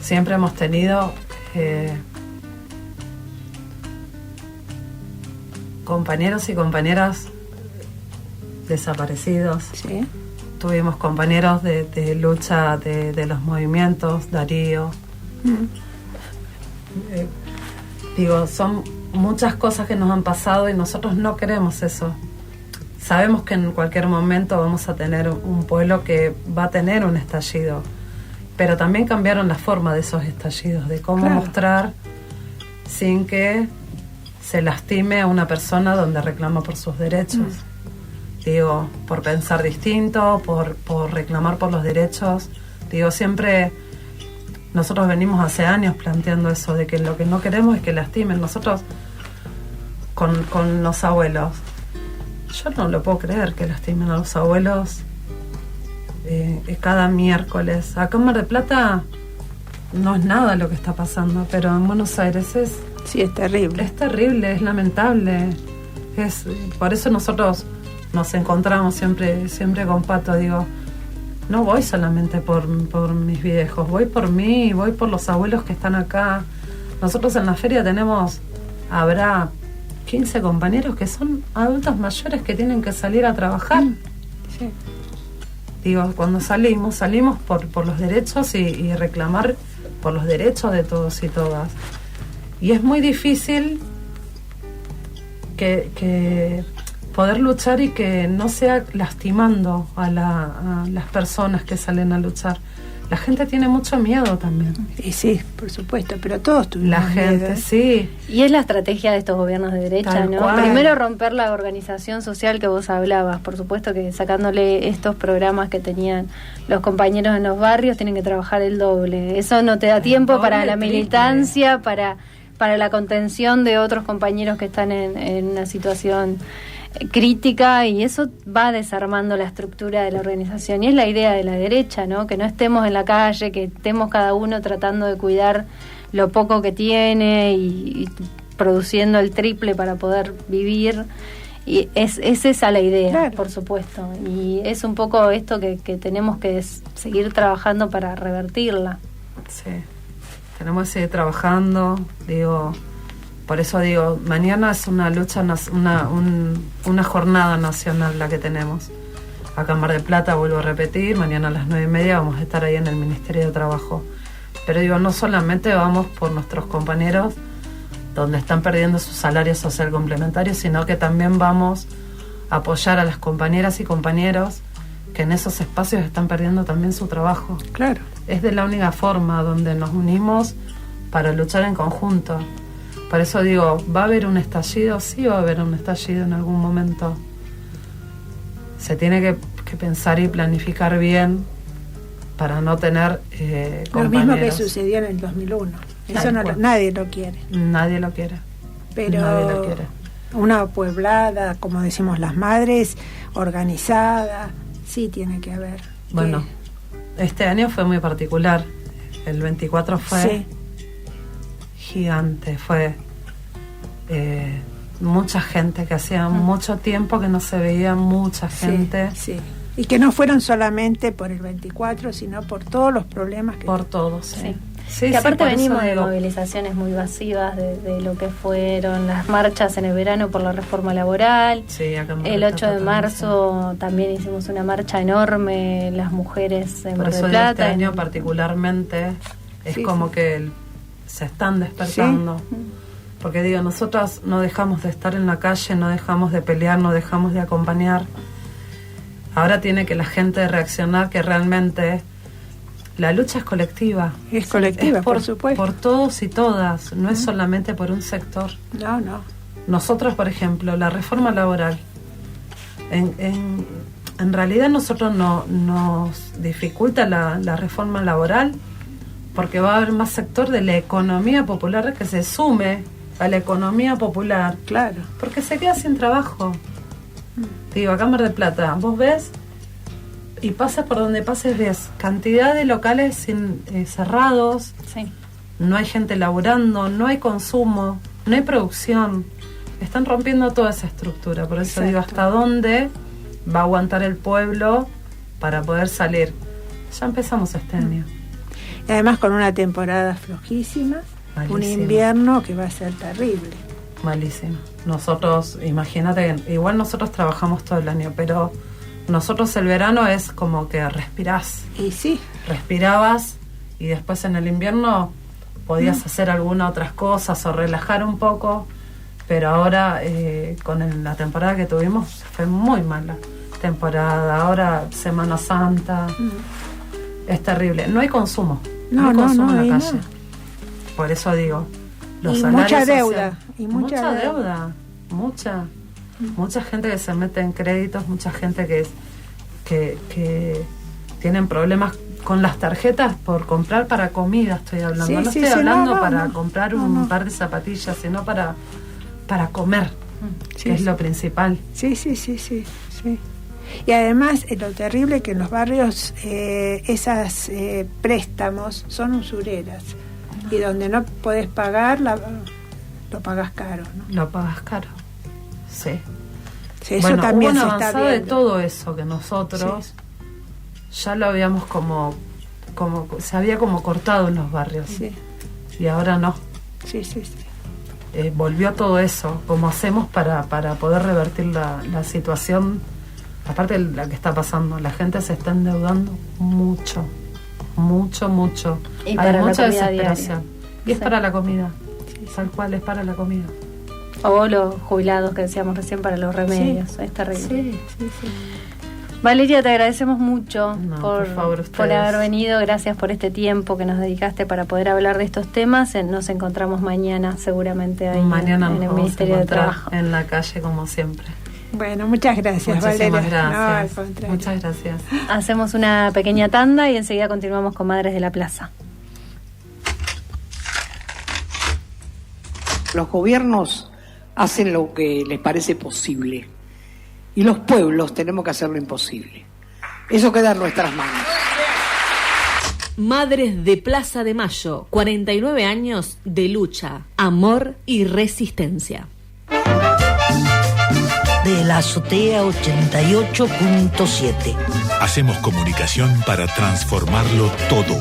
siempre hemos tenido compañeros y compañeras desaparecidos. ¿Sí? Tuvimos compañeros de lucha de los movimientos, Darío. Son muchas cosas que nos han pasado y nosotros no queremos eso. Sabemos que en cualquier momento vamos a tener un pueblo que va a tener un estallido, pero también cambiaron la forma de esos estallidos, de cómo mostrar sin que se lastime a una persona donde reclama por sus derechos. Por pensar distinto, por reclamar por los derechos. Siempre nosotros venimos hace años planteando eso, de que lo que no queremos es que lastimen. Nosotros con los abuelos, yo no lo puedo creer que lastimen a los abuelos cada miércoles. Acá en Mar del Plata no es nada lo que está pasando, pero en Buenos Aires es terrible. Es terrible, es lamentable. Por eso nosotros nos encontramos siempre con Pato. No voy solamente por mis viejos, voy por mí, voy por los abuelos que están acá. Nosotros en la feria habrá 15 compañeros que son adultos mayores que tienen que salir a trabajar. Sí. Digo, cuando salimos por los derechos y reclamar por los derechos de todos y todas. Y es muy difícil que poder luchar y que no sea lastimando a las personas que salen a luchar. La gente tiene mucho miedo también. Y sí, por supuesto, pero todos tuvimos la gente, miedo. Sí. Y es la estrategia de estos gobiernos de derecha, Tal ¿no? cual. Primero romper la organización social que vos hablabas. Por supuesto que sacándole estos programas que tenían los compañeros en los barrios, tienen que trabajar el doble. Eso no te da tiempo para la militancia, para la contención de otros compañeros que están en una situación crítica, y eso va desarmando la estructura de la organización. Y es la idea de la derecha, ¿no? Que no estemos en la calle, que estemos cada uno tratando de cuidar lo poco que tiene y produciendo el triple para poder vivir. Y es esa la idea, claro. Por supuesto. Y es un poco esto que tenemos que seguir trabajando para revertirla. Sí, tenemos que seguir trabajando, digo. Por eso digo, mañana es una lucha, una jornada nacional la que tenemos. Acá en Mar del Plata, vuelvo a repetir, mañana a las 9:30 vamos a estar ahí en el Ministerio de Trabajo. Pero digo, no solamente vamos por nuestros compañeros donde están perdiendo su salario social complementario, sino que también vamos a apoyar a las compañeras y compañeros que en esos espacios están perdiendo también su trabajo. Claro. Es de la única forma donde nos unimos para luchar en conjunto. Por eso digo, ¿va a haber un estallido? Sí, va a haber un estallido en algún momento. Se tiene que pensar y planificar bien para no tener compañeros. Lo mismo que sucedió en el 2001. Eso nadie lo quiere. Nadie lo quiere. Pero nadie lo quiere. Una pueblada, como decimos las madres, organizada, sí tiene que haber. Bueno, este año fue muy particular. El 24 fue... Sí. Gigante, fue mucha gente, que hacía mucho tiempo que no se veía mucha gente. Sí, sí. Y que no fueron solamente por el 24, sino por todos los problemas que... Por todos, sí. Que aparte venimos de movilizaciones muy masivas de lo que fueron las marchas en el verano por la reforma laboral. Sí, acá el 8 de marzo también hicimos una marcha enorme, las mujeres en Mar del Plata. Este año particularmente es como que se están despertando. Sí. Porque digo, nosotras no dejamos de estar en la calle, no dejamos de pelear, no dejamos de acompañar. Ahora tiene que la gente reaccionar que realmente la lucha es colectiva. Es colectiva, por supuesto. Por todos y todas, no es solamente por un sector. No, no. Nosotros, por ejemplo, la reforma laboral, en realidad nosotros nos dificulta la reforma laboral porque va a haber más sector de la economía popular que se sume a la economía popular. Claro. Porque se queda sin trabajo. Digo, acá en Mar del Plata, vos ves y pasas por donde pases, ves cantidad de locales cerrados, sí. No hay gente laburando, no hay consumo, no hay producción. Están rompiendo toda esa estructura. Por eso digo, ¿hasta dónde va a aguantar el pueblo para poder salir? Ya empezamos este año. Y además con una temporada flojísima, malísima. Un invierno que va a ser terrible. Malísimo. Nosotros, imagínate, igual nosotros trabajamos todo el año, pero nosotros el verano es como que respirás. Y sí. Respirabas y después en el invierno podías hacer algunas otras cosas o relajar un poco, pero ahora con la temporada que tuvimos fue muy mala temporada. Ahora Semana Santa, es terrible. No hay consumo. No hay consumo en la calle. Por eso digo, los salarios mucha deuda. Y mucha deuda. Mucha gente que se mete en créditos, mucha gente que tienen problemas con las tarjetas por comprar para comida, estoy hablando. Sí, no estoy hablando para comprar un par de zapatillas, sino para comer, que es lo principal. Sí. Y además lo terrible que en los barrios esas préstamos son usureras. Y donde no podés pagar, lo pagas caro, ¿no? Lo pagas caro, sí. Eso bueno, también hubo una se está avanzada viendo. De todo eso que nosotros ya lo habíamos como se había como cortado en los barrios. Sí. Y ahora no. Sí. Volvió todo eso. ¿Cómo hacemos para poder revertir la situación aparte de lo que está pasando, la gente se está endeudando mucho. Y Hay para la mucha comida desesperación. diaria. Y es Sí. para la comida. Tal cual es para la comida. O los jubilados que decíamos recién para los remedios. Es terrible. Sí. Valeria, te agradecemos mucho por favor, ustedes. por haber venido. Gracias por este tiempo que nos dedicaste para poder hablar de estos temas. Nos encontramos mañana seguramente ahí Mañana en nos el vamos Ministerio a de encontrar Trabajo. en la calle como siempre. Bueno, muchas gracias, Muchísimas Valeria. No, al gracias. contrario. Muchas gracias. Hacemos una pequeña tanda y enseguida continuamos con Madres de la Plaza. Los gobiernos hacen lo que les parece posible y los pueblos tenemos que hacer lo imposible. Eso queda en nuestras manos. Madres de Plaza de Mayo, 49 años de lucha, amor y resistencia. De la azotea 88.7. Hacemos comunicación para transformarlo todo.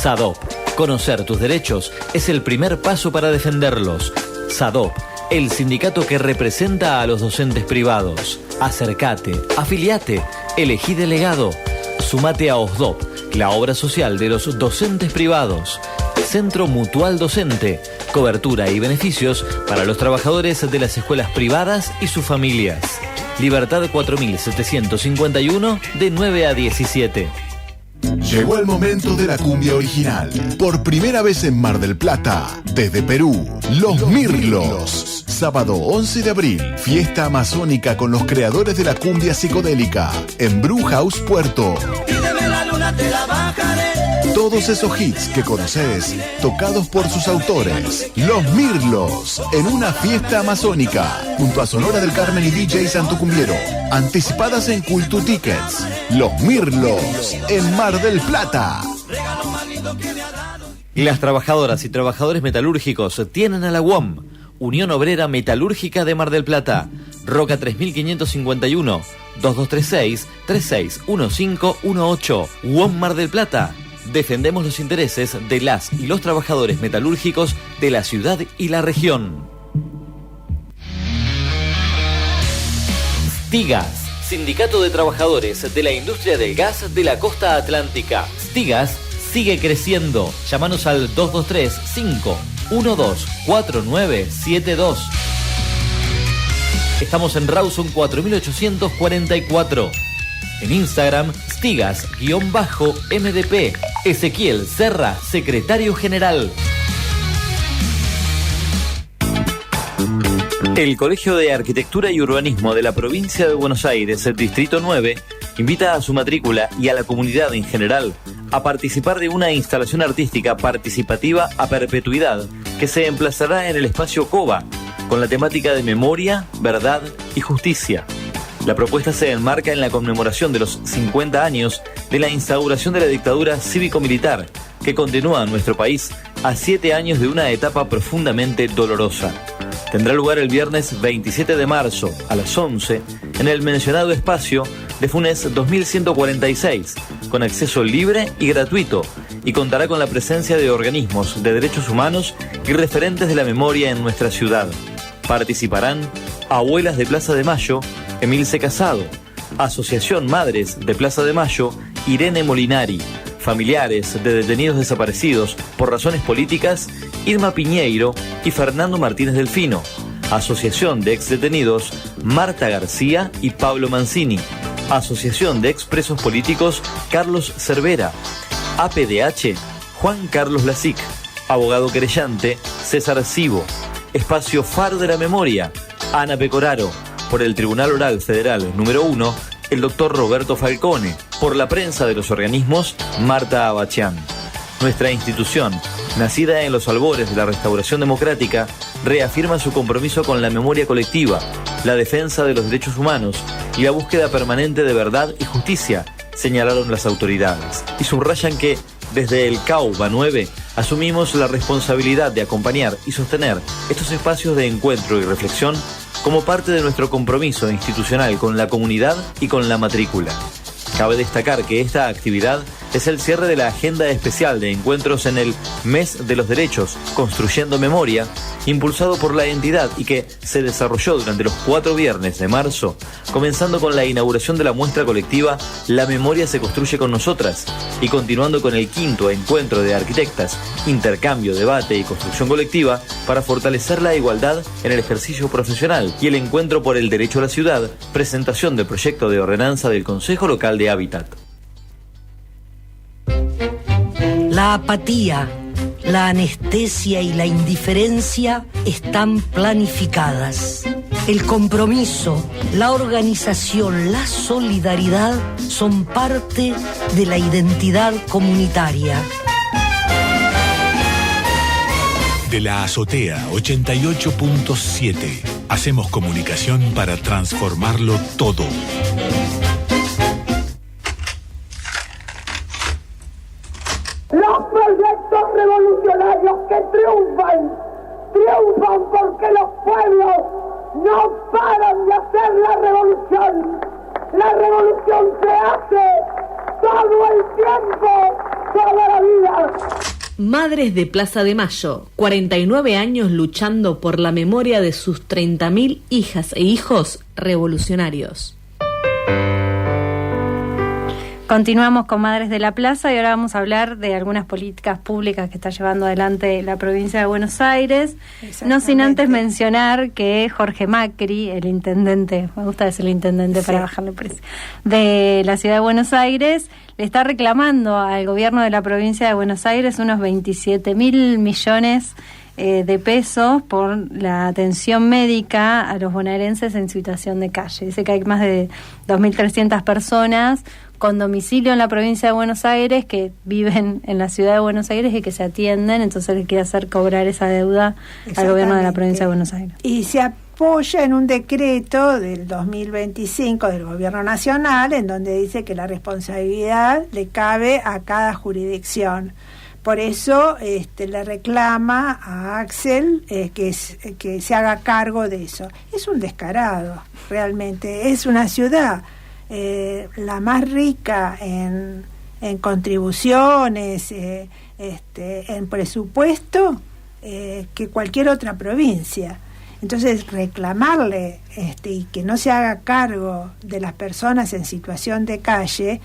SADOP. Conocer tus derechos es el primer paso para defenderlos. SADOP, el sindicato que representa a los docentes privados. Acércate, afiliate, elegí delegado. Sumate a OSDOP, la obra social de los docentes privados. Centro Mutual Docente, cobertura y beneficios para los trabajadores de las escuelas privadas y sus familias. Libertad 4751 de 9 a 17. Llegó el momento de la cumbia original. Por primera vez en Mar del Plata, desde Perú, Los Mirlos. Sábado 11 de abril, fiesta amazónica con los creadores de la cumbia psicodélica en Brew House Puerto. Todos esos hits que conoces, tocados por sus autores. Los Mirlos, en una fiesta amazónica, junto a Sonora del Carmen y DJ Santo Cumbiero. Anticipadas en Cultu Tickets. Los Mirlos, en Mar del Plata. Las trabajadoras y trabajadores metalúrgicos tienen a la UOM, Unión Obrera Metalúrgica de Mar del Plata. Roca 3551, 2236-361518. UOM Mar del Plata. Defendemos los intereses de las y los trabajadores metalúrgicos de la ciudad y la región. Stigas, Sindicato de Trabajadores de la Industria del Gas de la Costa Atlántica. Stigas sigue creciendo. Llámanos al 223-512-4972. Estamos en Rawson 4844. En Instagram, Stigas_MDP. Ezequiel Serra, secretario general. El Colegio de Arquitectura y Urbanismo de la Provincia de Buenos Aires, el Distrito 9, invita a su matrícula y a la comunidad en general a participar de una instalación artística participativa a perpetuidad que se emplazará en el espacio Cova, con la temática de memoria, verdad y justicia. La propuesta se enmarca en la conmemoración de los 50 años de la instauración de la dictadura cívico-militar, que continúa en nuestro país a 7 años de una etapa profundamente dolorosa. Tendrá lugar el viernes 27 de marzo a las 11 en el mencionado espacio de Funes 2146, con acceso libre y gratuito, y contará con la presencia de organismos de derechos humanos y referentes de la memoria en nuestra ciudad. Participarán Abuelas de Plaza de Mayo, Emilce Casado, Asociación Madres de Plaza de Mayo, Irene Molinari, familiares de detenidos desaparecidos por razones políticas, Irma Piñeiro y Fernando Martínez Delfino, Asociación de Exdetenidos, Marta García y Pablo Mancini, Asociación de Expresos Políticos, Carlos Cervera, APDH, Juan Carlos Lasic, Abogado Querellante, César Cibo, Espacio Faro de la Memoria, Ana Pecoraro, por el Tribunal Oral Federal número 1, el doctor Roberto Falcone, por la prensa de los organismos, Marta Abachián. Nuestra institución, nacida en los albores de la restauración democrática, reafirma su compromiso con la memoria colectiva, la defensa de los derechos humanos y la búsqueda permanente de verdad y justicia, señalaron las autoridades. Y subrayan que, desde el CAUBA 9, asumimos la responsabilidad de acompañar y sostener estos espacios de encuentro y reflexión como parte de nuestro compromiso institucional con la comunidad y con la matrícula. Cabe destacar que esta actividad es el cierre de la agenda especial de encuentros en el Mes de los Derechos, Construyendo Memoria, impulsado por la entidad y que se desarrolló durante los 4 viernes de marzo, comenzando con la inauguración de la muestra colectiva La Memoria se construye con nosotras y continuando con el 5º encuentro de arquitectas, intercambio, debate y construcción colectiva para fortalecer la igualdad en el ejercicio profesional y el encuentro por el derecho a la ciudad, presentación del proyecto de ordenanza del Consejo Local de Hábitat. La apatía, la anestesia y la indiferencia están planificadas. El compromiso, la organización, la solidaridad son parte de la identidad comunitaria. De la Azotea 88.7. Hacemos comunicación para transformarlo todo. Los proyectos revolucionarios que triunfan porque los pueblos no paran de hacer la revolución. La revolución se hace todo el tiempo, toda la vida. Madres de Plaza de Mayo, 49 años luchando por la memoria de sus 30.000 hijas e hijos revolucionarios. Continuamos con Madres de la Plaza y ahora vamos a hablar de algunas políticas públicas que está llevando adelante la provincia de Buenos Aires. No sin antes mencionar que Jorge Macri, el intendente, me gusta decir el intendente para bajarle precio, de la ciudad de Buenos Aires, le está reclamando al gobierno de la provincia de Buenos Aires unos 27.000 millones de pesos por la atención médica a los bonaerenses en situación de calle. Dice que hay más de 2.300 personas con domicilio en la provincia de Buenos Aires que viven en la ciudad de Buenos Aires y que se atienden, entonces le quiere hacer cobrar esa deuda al gobierno de la provincia de Buenos Aires. Y se apoya en un decreto del 2025 del gobierno nacional en donde dice que la responsabilidad le cabe a cada jurisdicción. Por eso le reclama a Axel que se haga cargo de eso. Es un descarado, realmente. Es una ciudad la más rica en contribuciones, en presupuesto, que cualquier otra provincia. Entonces, reclamarle y que no se haga cargo de las personas en situación de calle,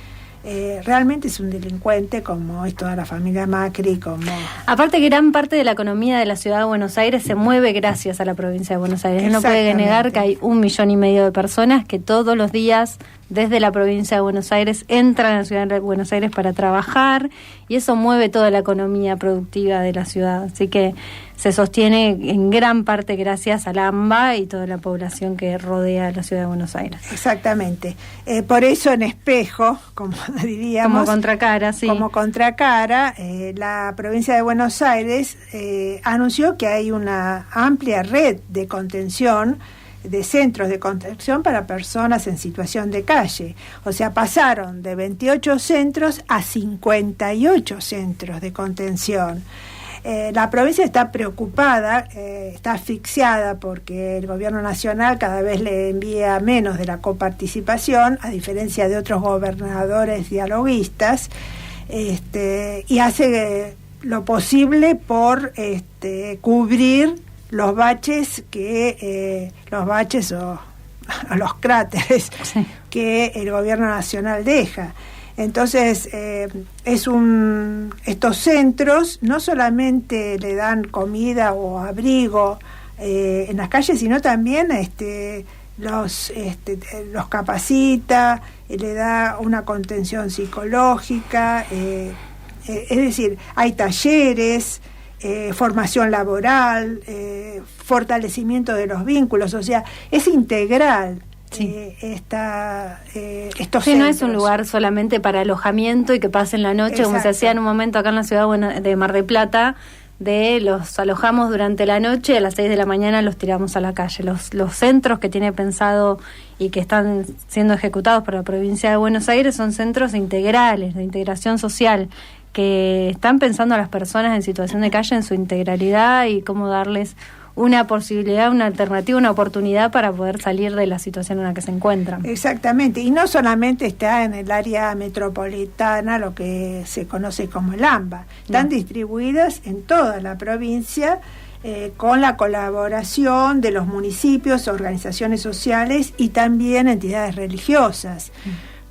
realmente es un delincuente, como es toda la familia Macri, como... Aparte, gran parte de la economía de la ciudad de Buenos Aires se mueve gracias a la provincia de Buenos Aires. Él no puede negar que hay 1,5 millones de personas que todos los días desde la provincia de Buenos Aires entran a la ciudad de Buenos Aires para trabajar, y eso mueve toda la economía productiva de la ciudad. Así que se sostiene en gran parte gracias al AMBA y toda la población que rodea la ciudad de Buenos Aires. Exactamente. Por eso, en espejo, como diríamos... Como contracara, sí. Como contracara, la provincia de Buenos Aires anunció que hay una amplia red de contención, de centros de contención para personas en situación de calle. O sea, pasaron de 28 centros a 58 centros de contención. La provincia está preocupada, está asfixiada porque el gobierno nacional cada vez le envía menos de la coparticipación, a diferencia de otros gobernadores dialoguistas, y hace lo posible por cubrir los baches o los cráteres que el gobierno nacional deja. Entonces, estos centros no solamente le dan comida o abrigo en las calles, sino también los capacita, le da una contención psicológica, es decir, hay talleres, formación laboral, fortalecimiento de los vínculos, o sea, es integral. Estos no es un lugar solamente para alojamiento y que pasen la noche. Exacto. Como se hacía en un momento acá en la ciudad de Mar del Plata, los alojamos durante la noche y a las 6 de la mañana los tiramos a la calle. Los centros que tiene pensado y que están siendo ejecutados por la provincia de Buenos Aires son centros integrales, de integración social, que están pensando a las personas en situación de calle en su integralidad y cómo darles una posibilidad, una alternativa, una oportunidad para poder salir de la situación en la que se encuentran. Exactamente, y no solamente está en el área metropolitana, lo que se conoce como el AMBA, están distribuidas en toda la provincia, con la colaboración de los municipios, organizaciones sociales y también entidades religiosas,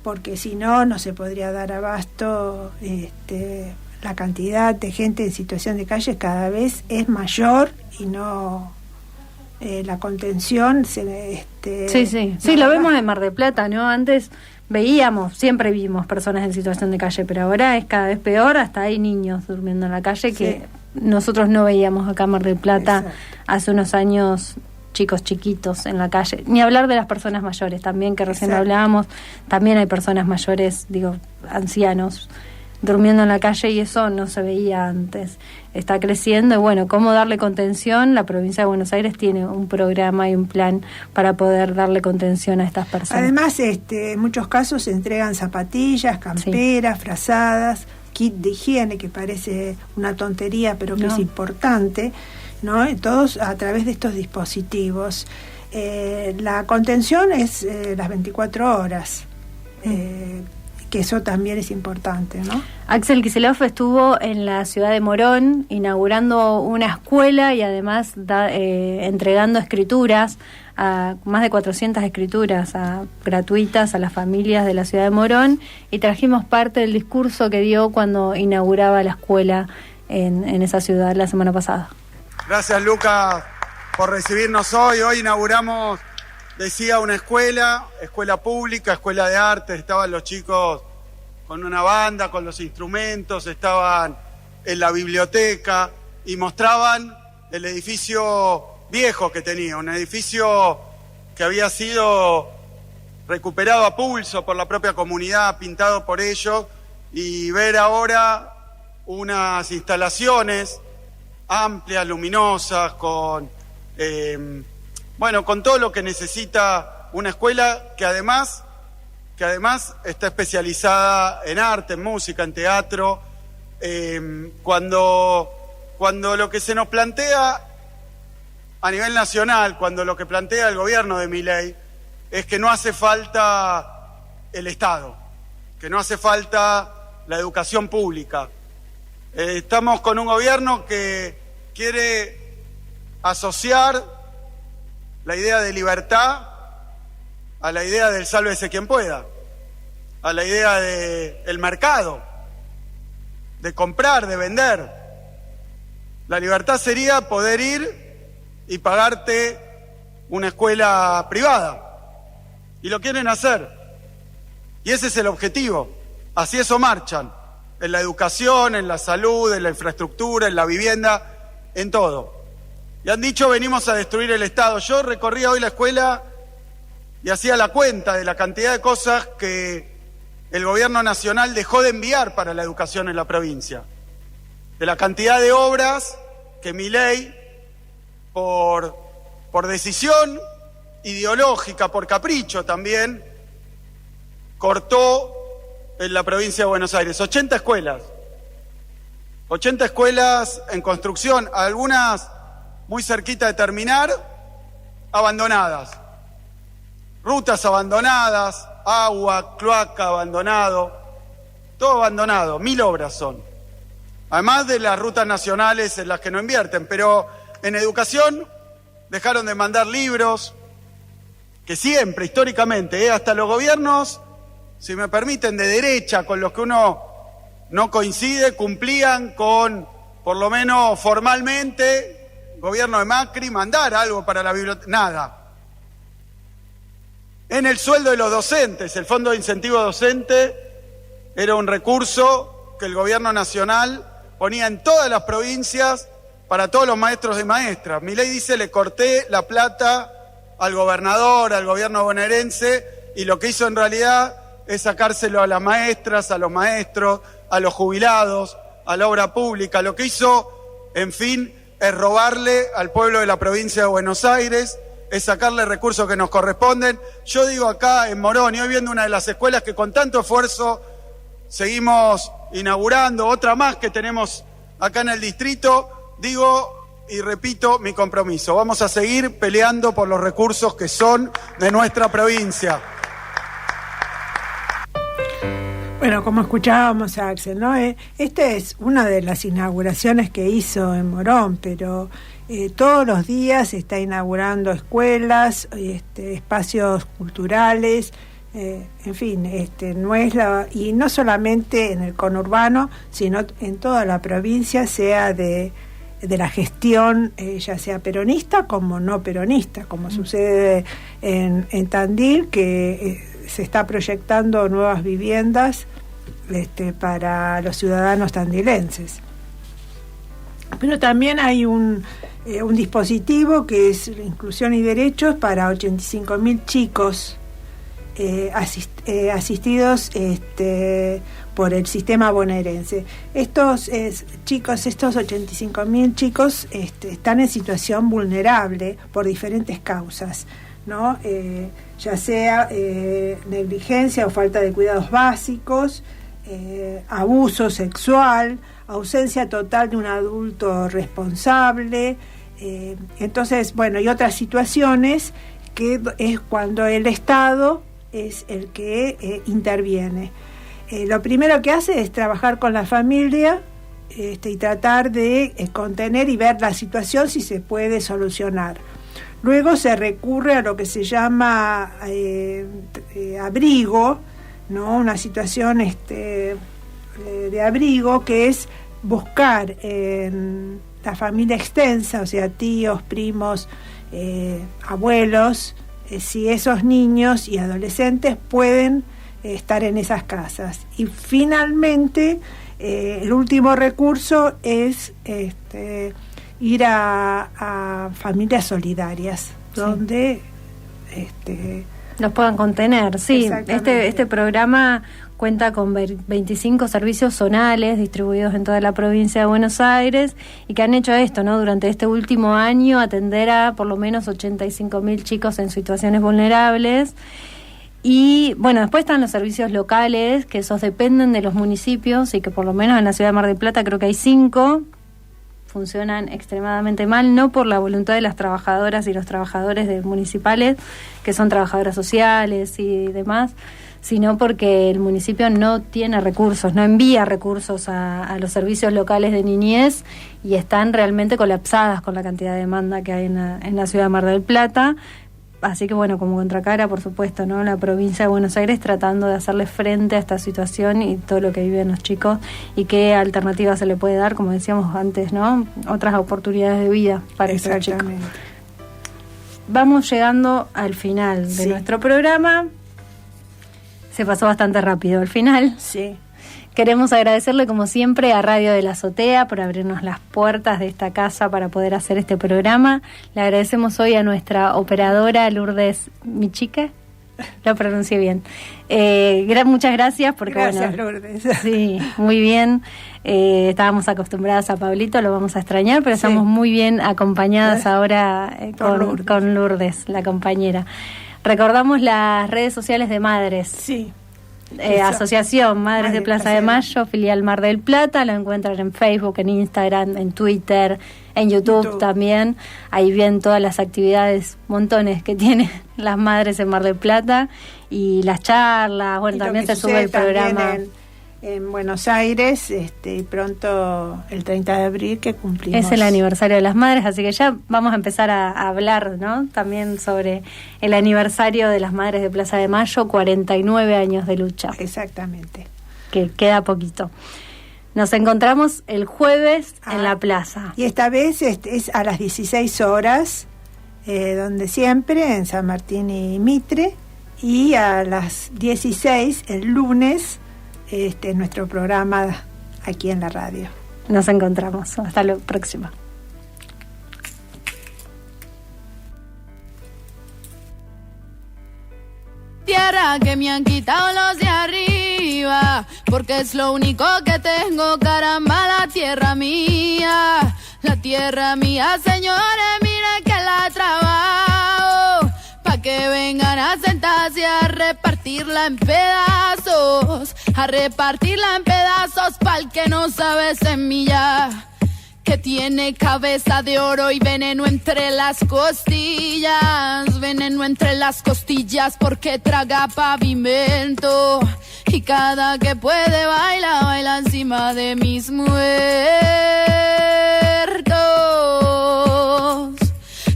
porque si no, no se podría dar abasto. La cantidad de gente en situación de calle cada vez es mayor y no la contención sí, lo vemos en Mar del Plata, ¿no? Antes siempre vimos personas en situación de calle, pero ahora es cada vez peor, hasta hay niños durmiendo en la calle que nosotros no veíamos acá en Mar del Plata. Exacto. Hace unos años, chicos chiquitos en la calle, ni hablar de las personas mayores también, que recién hablábamos, también hay personas mayores, ancianos durmiendo en la calle, y eso no se veía antes. Está creciendo, y bueno, cómo darle contención. La provincia de Buenos Aires tiene un programa y un plan para poder darle contención a estas personas. Además, en muchos casos se entregan zapatillas, camperas, frazadas, kit de higiene, que parece una tontería, pero que es importante, ¿no? Todos a través de estos dispositivos. La contención es las 24 horas. Que eso también es importante, ¿no? Axel Kicillof estuvo en la ciudad de Morón inaugurando una escuela y además entregando escrituras, más de 400 escrituras gratuitas a las familias de la ciudad de Morón, y trajimos parte del discurso que dio cuando inauguraba la escuela en esa ciudad la semana pasada. Gracias, Lucas, por recibirnos hoy. Hoy inauguramos, decía, una escuela pública, escuela de arte. Estaban los chicos con una banda, con los instrumentos, estaban en la biblioteca y mostraban el edificio viejo que tenía, un edificio que había sido recuperado a pulso por la propia comunidad, pintado por ellos, y ver ahora unas instalaciones amplias, luminosas, con con todo lo que necesita una escuela que además está especializada en arte, en música, en teatro. Cuando lo que se nos plantea a nivel nacional, cuando lo que plantea el gobierno de Milei es que no hace falta el Estado, que no hace falta la educación pública. Estamos con un gobierno que quiere asociar la idea de libertad a la idea del sálvese quien pueda, a la idea del mercado, de comprar, de vender. La libertad sería poder ir y pagarte una escuela privada, y lo quieren hacer, y ese es el objetivo. Así eso marchan, en la educación, en la salud, en la infraestructura, en la vivienda, en todo. Y han dicho, venimos a destruir el Estado. Yo recorría hoy la escuela y hacía la cuenta de la cantidad de cosas que el gobierno nacional dejó de enviar para la educación en la provincia, de la cantidad de obras que Milei, por decisión ideológica, por capricho también, cortó en la provincia de Buenos Aires. 80 escuelas en construcción, algunas muy cerquita de terminar, abandonadas. Rutas abandonadas, agua, cloaca abandonado, todo abandonado. 1000 obras son. Además de las rutas nacionales en las que no invierten, pero en educación dejaron de mandar libros, que siempre, históricamente, hasta los gobiernos, si me permiten, de derecha, con los que uno no coincide, cumplían con, por lo menos formalmente, gobierno de Macri, mandar algo para la biblioteca. Nada. En el sueldo de los docentes, el Fondo de Incentivo Docente era un recurso que el gobierno nacional ponía en todas las provincias para todos los maestros y maestras. Milei dice, le corté la plata al gobernador, al gobierno bonaerense, y lo que hizo en realidad es sacárselo a las maestras, a los maestros, a los jubilados, a la obra pública. Lo que hizo, en fin, es robarle al pueblo de la provincia de Buenos Aires, es sacarle recursos que nos corresponden. Yo digo acá en Morón, y hoy viendo una de las escuelas que con tanto esfuerzo seguimos inaugurando, otra más que tenemos acá en el distrito, digo, y repito mi compromiso. Vamos a seguir peleando por los recursos que son de nuestra provincia. Bueno, como escuchábamos a Axel, ¿no? Esta es una de las inauguraciones que hizo en Morón, pero todos los días se está inaugurando escuelas, espacios culturales, en fin, no es y no solamente en el conurbano, sino en toda la provincia, sea de la gestión, ya sea peronista como no peronista, como sucede en Tandil, que se está proyectando nuevas viviendas para los ciudadanos tandilenses. Pero también hay un dispositivo que es Inclusión y Derechos para 85.000 chicos asistidos por el sistema bonaerense. Estos 85.000 chicos están en situación vulnerable por diferentes causas, ¿no? Ya sea negligencia o falta de cuidados básicos, abuso sexual, ausencia total de un adulto responsable, entonces, bueno, y otras situaciones que es cuando el Estado es el que interviene. Lo primero que hace es trabajar con la familia y tratar de contener y ver la situación si se puede solucionar. Luego se recurre a lo que se llama abrigo, ¿no? Una situación de abrigo, que es buscar en la familia extensa, o sea, tíos, primos, abuelos, si esos niños y adolescentes pueden estar en esas casas. Y finalmente, el último recurso es ir a familias solidarias, donde los puedan contener. Sí, este programa cuenta con 25 servicios zonales distribuidos en toda la provincia de Buenos Aires y que han hecho esto, ¿no? Durante este último año, atender a por lo menos 85.000 chicos en situaciones vulnerables. Y bueno, después están los servicios locales, que esos dependen de los municipios y que por lo menos en la ciudad de Mar del Plata creo que hay 5. Funcionan extremadamente mal, no por la voluntad de las trabajadoras y los trabajadores municipales, que son trabajadoras sociales y demás, sino porque el municipio no tiene recursos, no envía recursos a los servicios locales de niñez y están realmente colapsadas con la cantidad de demanda que hay en la ciudad de Mar del Plata. Así que bueno, como contracara, por supuesto, ¿no? La provincia de Buenos Aires tratando de hacerle frente a esta situación y todo lo que viven los chicos y qué alternativas se le puede dar, como decíamos antes, ¿no? Otras oportunidades de vida para esos chicos. Vamos llegando al final de nuestro programa. Se pasó bastante rápido al final. Sí. Queremos agradecerle, como siempre, a Radio de la Azotea por abrirnos las puertas de esta casa para poder hacer este programa. Le agradecemos hoy a nuestra operadora Lourdes Michique. Lo pronuncié bien. Muchas gracias. Porque, gracias, bueno, Lourdes. Sí, muy bien. Estábamos acostumbradas a Pablito, lo vamos a extrañar, pero estamos muy bien acompañadas ahora con Lourdes, la compañera. Recordamos las redes sociales de Madres. Sí. Asociación Madres de Plaza de Mayo, filial Mar del Plata. Lo encuentran en Facebook, en Instagram, en Twitter, en YouTube también. Ahí ven todas las actividades, montones que tienen las madres en Mar del Plata y las charlas. Bueno, también se sube el programa en Buenos Aires, y pronto el 30 de abril que cumplimos. Es el aniversario de las madres, así que ya vamos a empezar a hablar, ¿no? También sobre el aniversario de las madres de Plaza de Mayo, 49 años de lucha. Exactamente. Que queda poquito. Nos encontramos el jueves en la plaza. Y esta vez es a las 16 horas, donde siempre, en San Martín y Mitre, y a las 16 el lunes, nuestro programa aquí en la radio. Nos encontramos. Hasta la próxima. Tierra que me han quitado los de arriba, porque es lo único que tengo, caramba, la tierra mía, señores, miren que la trabajo, pa' que vengan a sentarse a repartirla en pedazos, pa'l que no sabe semillar. que tiene cabeza de oro y veneno entre las costillas. Veneno entre las costillas porque traga pavimento. Y cada que puede baila, baila encima de mis muertos.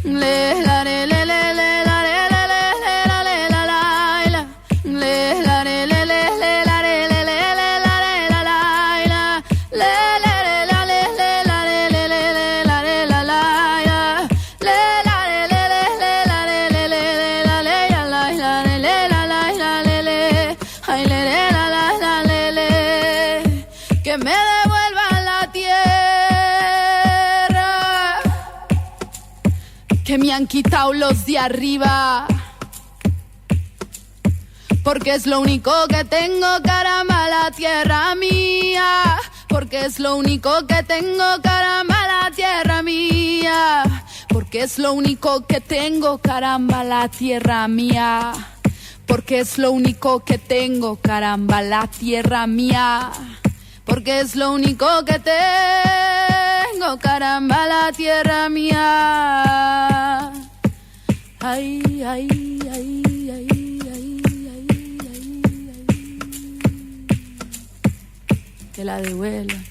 Le la le le le le la le le le la le la la la le la le le le le la le le le le la le la la le le la le le la le le le la le la la le la le le le la le le le la le la la le le la la le le ay le le la la le le que me devuelvan la tierra que me han quitado los de arriba, porque es lo único que tengo, caramba, la tierra mía, porque es lo único que tengo, caramba, la tierra mía, porque es lo único que tengo, caramba, la tierra mía, porque es lo único que tengo, caramba, la tierra mía, porque es lo único que tengo, caramba, la tierra mía. Ay, ay, ay, ay, ay, ay, ay. Que la devuelvan,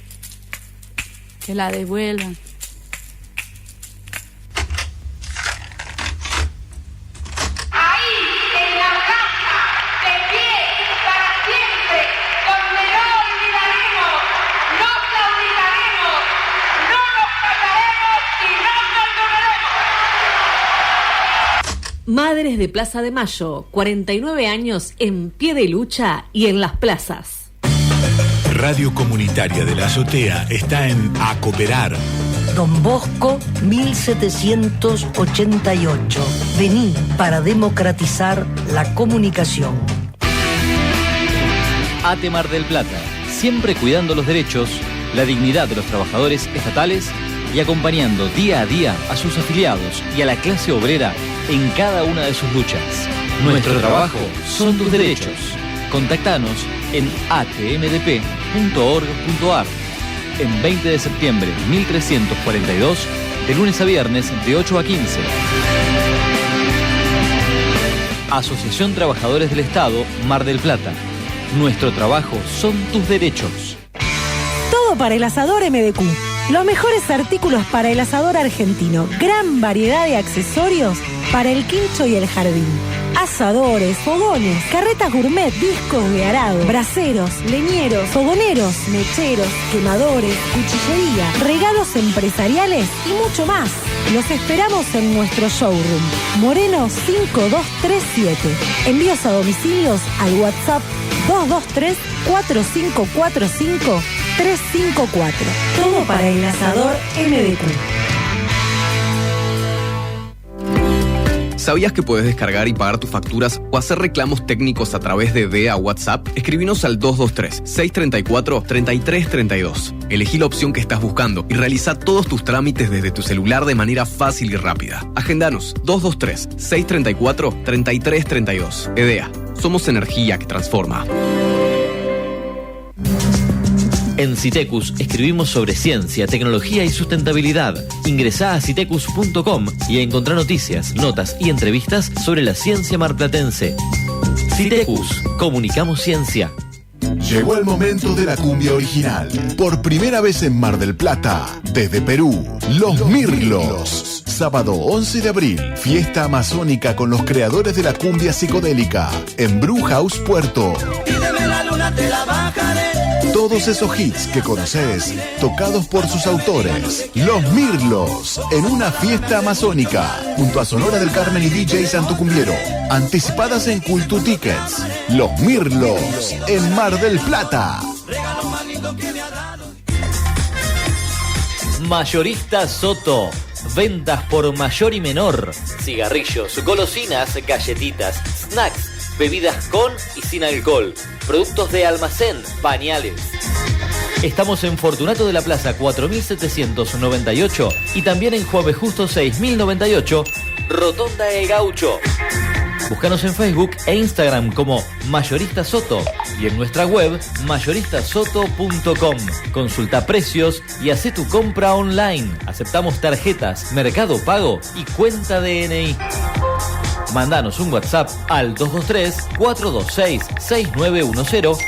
que la devuelvan. Madres de Plaza de Mayo, 49 años en pie de lucha y en las plazas. Radio Comunitaria de la Azotea está en A Cooperar. Don Bosco, 1788. Vení para democratizar la comunicación. ATE Mar del Plata, siempre cuidando los derechos, la dignidad de los trabajadores estatales y acompañando día a día a sus afiliados y a la clase obrera en cada una de sus luchas. Nuestro trabajo son tus derechos. Contactanos en atmdp.org.ar en 20 de septiembre 1342, de lunes a viernes de 8 a 15. Asociación Trabajadores del Estado, Mar del Plata. Nuestro trabajo son tus derechos. Todo para el asador MDQ. Los mejores artículos para el asador argentino. Gran variedad de accesorios para el quincho y el jardín. Asadores, fogones, carretas gourmet, discos de arado, braseros, leñeros, fogoneros, mecheros, quemadores, cuchillería, regalos empresariales y mucho más. Los esperamos en nuestro showroom. Moreno 5237. Envíos a domicilios al WhatsApp 223-4545-354. Todo para el asador MDQ. ¿Sabías que puedes descargar y pagar tus facturas o hacer reclamos técnicos a través de DEA WhatsApp? Escribinos al 223-634-3332. Elegí la opción que estás buscando y realiza todos tus trámites desde tu celular de manera fácil y rápida. Agendanos 223-634-3332. EDEA. Somos energía que transforma. En Citecus escribimos sobre ciencia, tecnología y sustentabilidad. Ingresá a citecus.com y encontrá noticias, notas y entrevistas sobre la ciencia marplatense. Citecus, comunicamos ciencia. Llegó el momento de la cumbia original. Por primera vez en Mar del Plata, desde Perú, Los Mirlos. Sábado 11 de abril, fiesta amazónica con los creadores de la cumbia psicodélica en Brew House Puerto. Todos esos hits que conoces, tocados por sus autores. Los Mirlos, en una fiesta amazónica, junto a Sonora del Carmen y DJ Santo Cumbiero. Anticipadas en Cultu Tickets. Los Mirlos, en Mar del Plata. Mayorista Soto. Ventas por mayor y menor. Cigarrillos, golosinas, galletitas, snacks, bebidas con y sin alcohol. Productos de almacén, pañales. Estamos en Fortunato de la Plaza 4798 y también en Juan B. Justo 6098, Rotonda El Gaucho. Búscanos en Facebook e Instagram como Mayorista Soto y en nuestra web mayoristasoto.com. Consulta precios y haz tu compra online. Aceptamos tarjetas, Mercado Pago y cuenta DNI. Mándanos un WhatsApp al 223-426-6910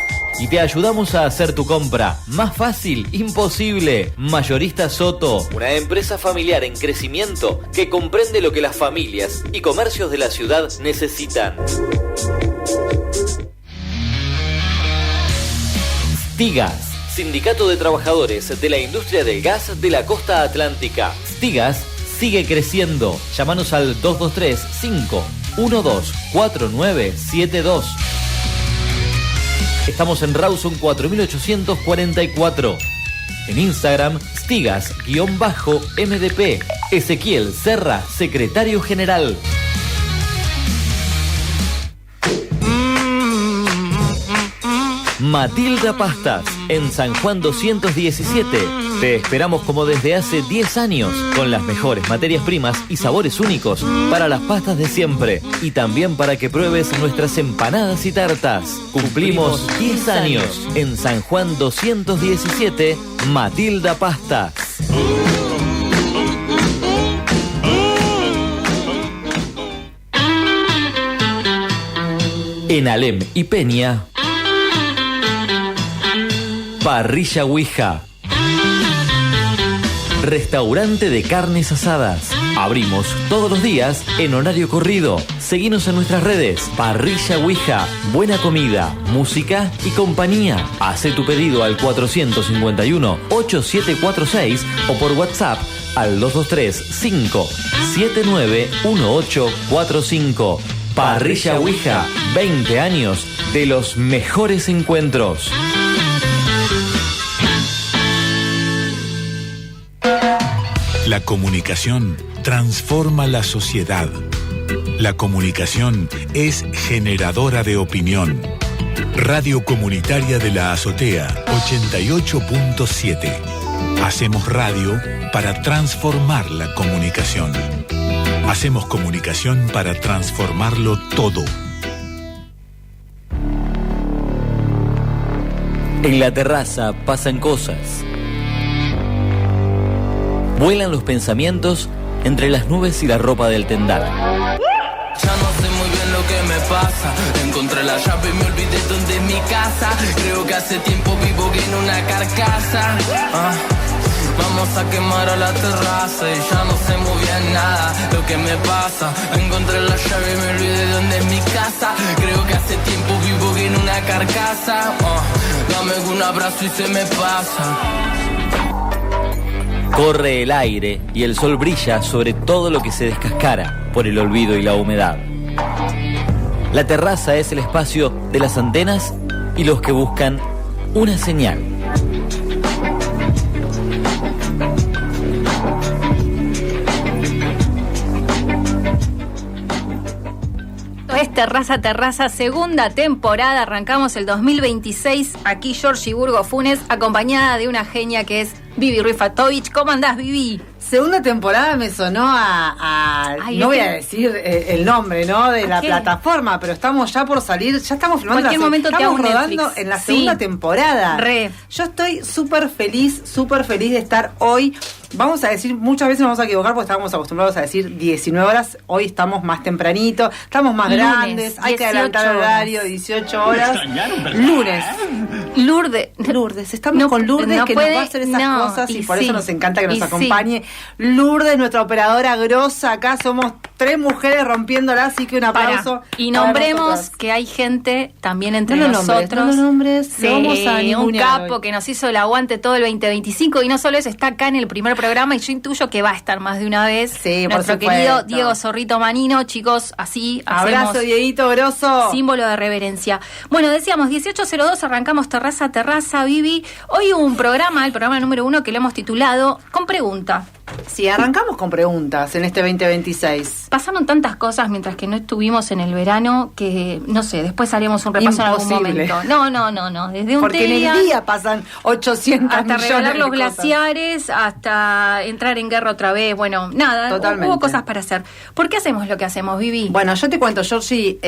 y te ayudamos a hacer tu compra más fácil, imposible. Mayorista Soto, una empresa familiar en crecimiento que comprende lo que las familias y comercios de la ciudad necesitan. Stigas, Sindicato de Trabajadores de la Industria del Gas de la Costa Atlántica. Stigas sigue creciendo. Llámanos al 223-512-4972. Estamos en Rawson 4844. En Instagram, Stigas_MDP. Ezequiel Serra, secretario general. Matilda Pastas, en San Juan 217. Te esperamos como desde hace 10 años, con las mejores materias primas y sabores únicos para las pastas de siempre. Y también para que pruebes nuestras empanadas y tartas. Cumplimos 10 años. En San Juan 217, Matilda Pastas. En Alem y Peña, Parrilla Ouija. Restaurante de carnes asadas. Abrimos todos los días en horario corrido. Seguinos en nuestras redes. Parrilla Ouija. Buena comida, música y compañía. Hacé tu pedido al 451-8746 o por WhatsApp al 223-579-1845. Parrilla Ouija. 20 años de los mejores encuentros. La comunicación transforma la sociedad. La comunicación es generadora de opinión. Radio Comunitaria de la Azotea 88.7. Hacemos radio para transformar la comunicación. Hacemos comunicación para transformarlo todo. En la terraza pasan cosas. Vuelan los pensamientos entre las nubes y la ropa del tendal. Ya no sé muy bien lo que me pasa. Encontré la llave y me olvidé dónde es mi casa. Creo que hace tiempo vivo en una carcasa. Vamos a quemar a la terraza y ya no sé muy bien nada lo que me pasa. Encontré la llave y me olvidé dónde es mi casa. Creo que hace tiempo vivo en una carcasa. Dame un abrazo y se me pasa. Corre el aire y el sol brilla sobre todo lo que se descascara por el olvido y la humedad. La terraza es el espacio de las antenas y los que buscan una señal. Es Terraza, segunda temporada, arrancamos el 2026, aquí Georgie Burgo Funes, acompañada de una genia que es Vivi Rifatovich. ¿Cómo andás, Vivi? Segunda temporada me sonó Ay, no voy a decir el nombre, ¿no? De la ¿Qué? plataforma, pero estamos ya por salir, ya estamos filmando. Cualquier momento te hago estamos rodando Netflix. en la Sí. segunda temporada. Re. Yo estoy súper feliz de estar hoy. Vamos a decir, muchas veces nos vamos a equivocar porque estábamos acostumbrados a decir 19 horas, hoy estamos más tempranito, estamos más Lunes, grandes, hay que adelantar el horario, 18 horas. Lunes. Lourdes, estamos con Lourdes no que puede, nos va a hacer esas no, cosas y por sí, eso nos encanta que nos y acompañe. Lourdes, nuestra operadora grosa, acá somos 3 mujeres rompiéndola, así que un aplauso. Y para nombremos nosotras. que hay gente también entre No lo nosotros. nombres, no lo nombres, Sí, lo vamos a un ningunear capo hoy. que nos hizo el aguante todo el 2025 y no solo eso, está acá en el primer programa y yo intuyo que va a estar más de una vez. Sí, por nuestro supuesto. querido Diego Zorrito Manino, chicos, así Abrazo, hacemos Dieguito grosso. símbolo de reverencia. Bueno, decíamos 18:02 arrancamos Terraza, Vivi. Hoy hubo un programa, el programa número 1 que lo hemos titulado con pregunta. Sí, arrancamos con preguntas en este 2026. Pasaron tantas cosas mientras que no estuvimos en el verano que, no sé, después haremos un repaso en algún momento. No. Desde un porque en el día pasan 800 hasta millones regalar de los cosas. glaciares, hasta entrar en guerra otra vez. Bueno, nada, Totalmente. hubo cosas para hacer. ¿Por qué hacemos lo que hacemos, Vivi? Bueno, yo te cuento, Georgie,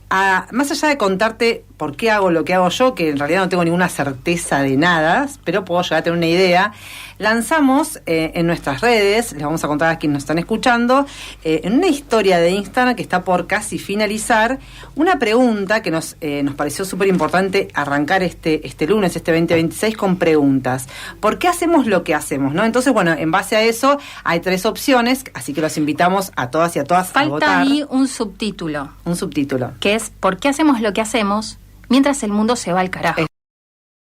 más allá de contarte por qué hago lo que hago yo, que en realidad no tengo ninguna certeza de nada, pero puedo llegar a tener una idea, lanzamos en nuestras redes, les vamos a contar a quienes nos están escuchando, en una historia de Instagram que está por casi finalizar, una pregunta que nos pareció súper importante arrancar este lunes, este 2026, con preguntas. ¿Por qué hacemos lo que hacemos? ¿No? Entonces, bueno, en base a eso hay 3 opciones, así que los invitamos a todas y a todas a votar. Falta ahí un subtítulo. Un subtítulo. Que es ¿por qué hacemos lo que hacemos mientras el mundo se va al carajo?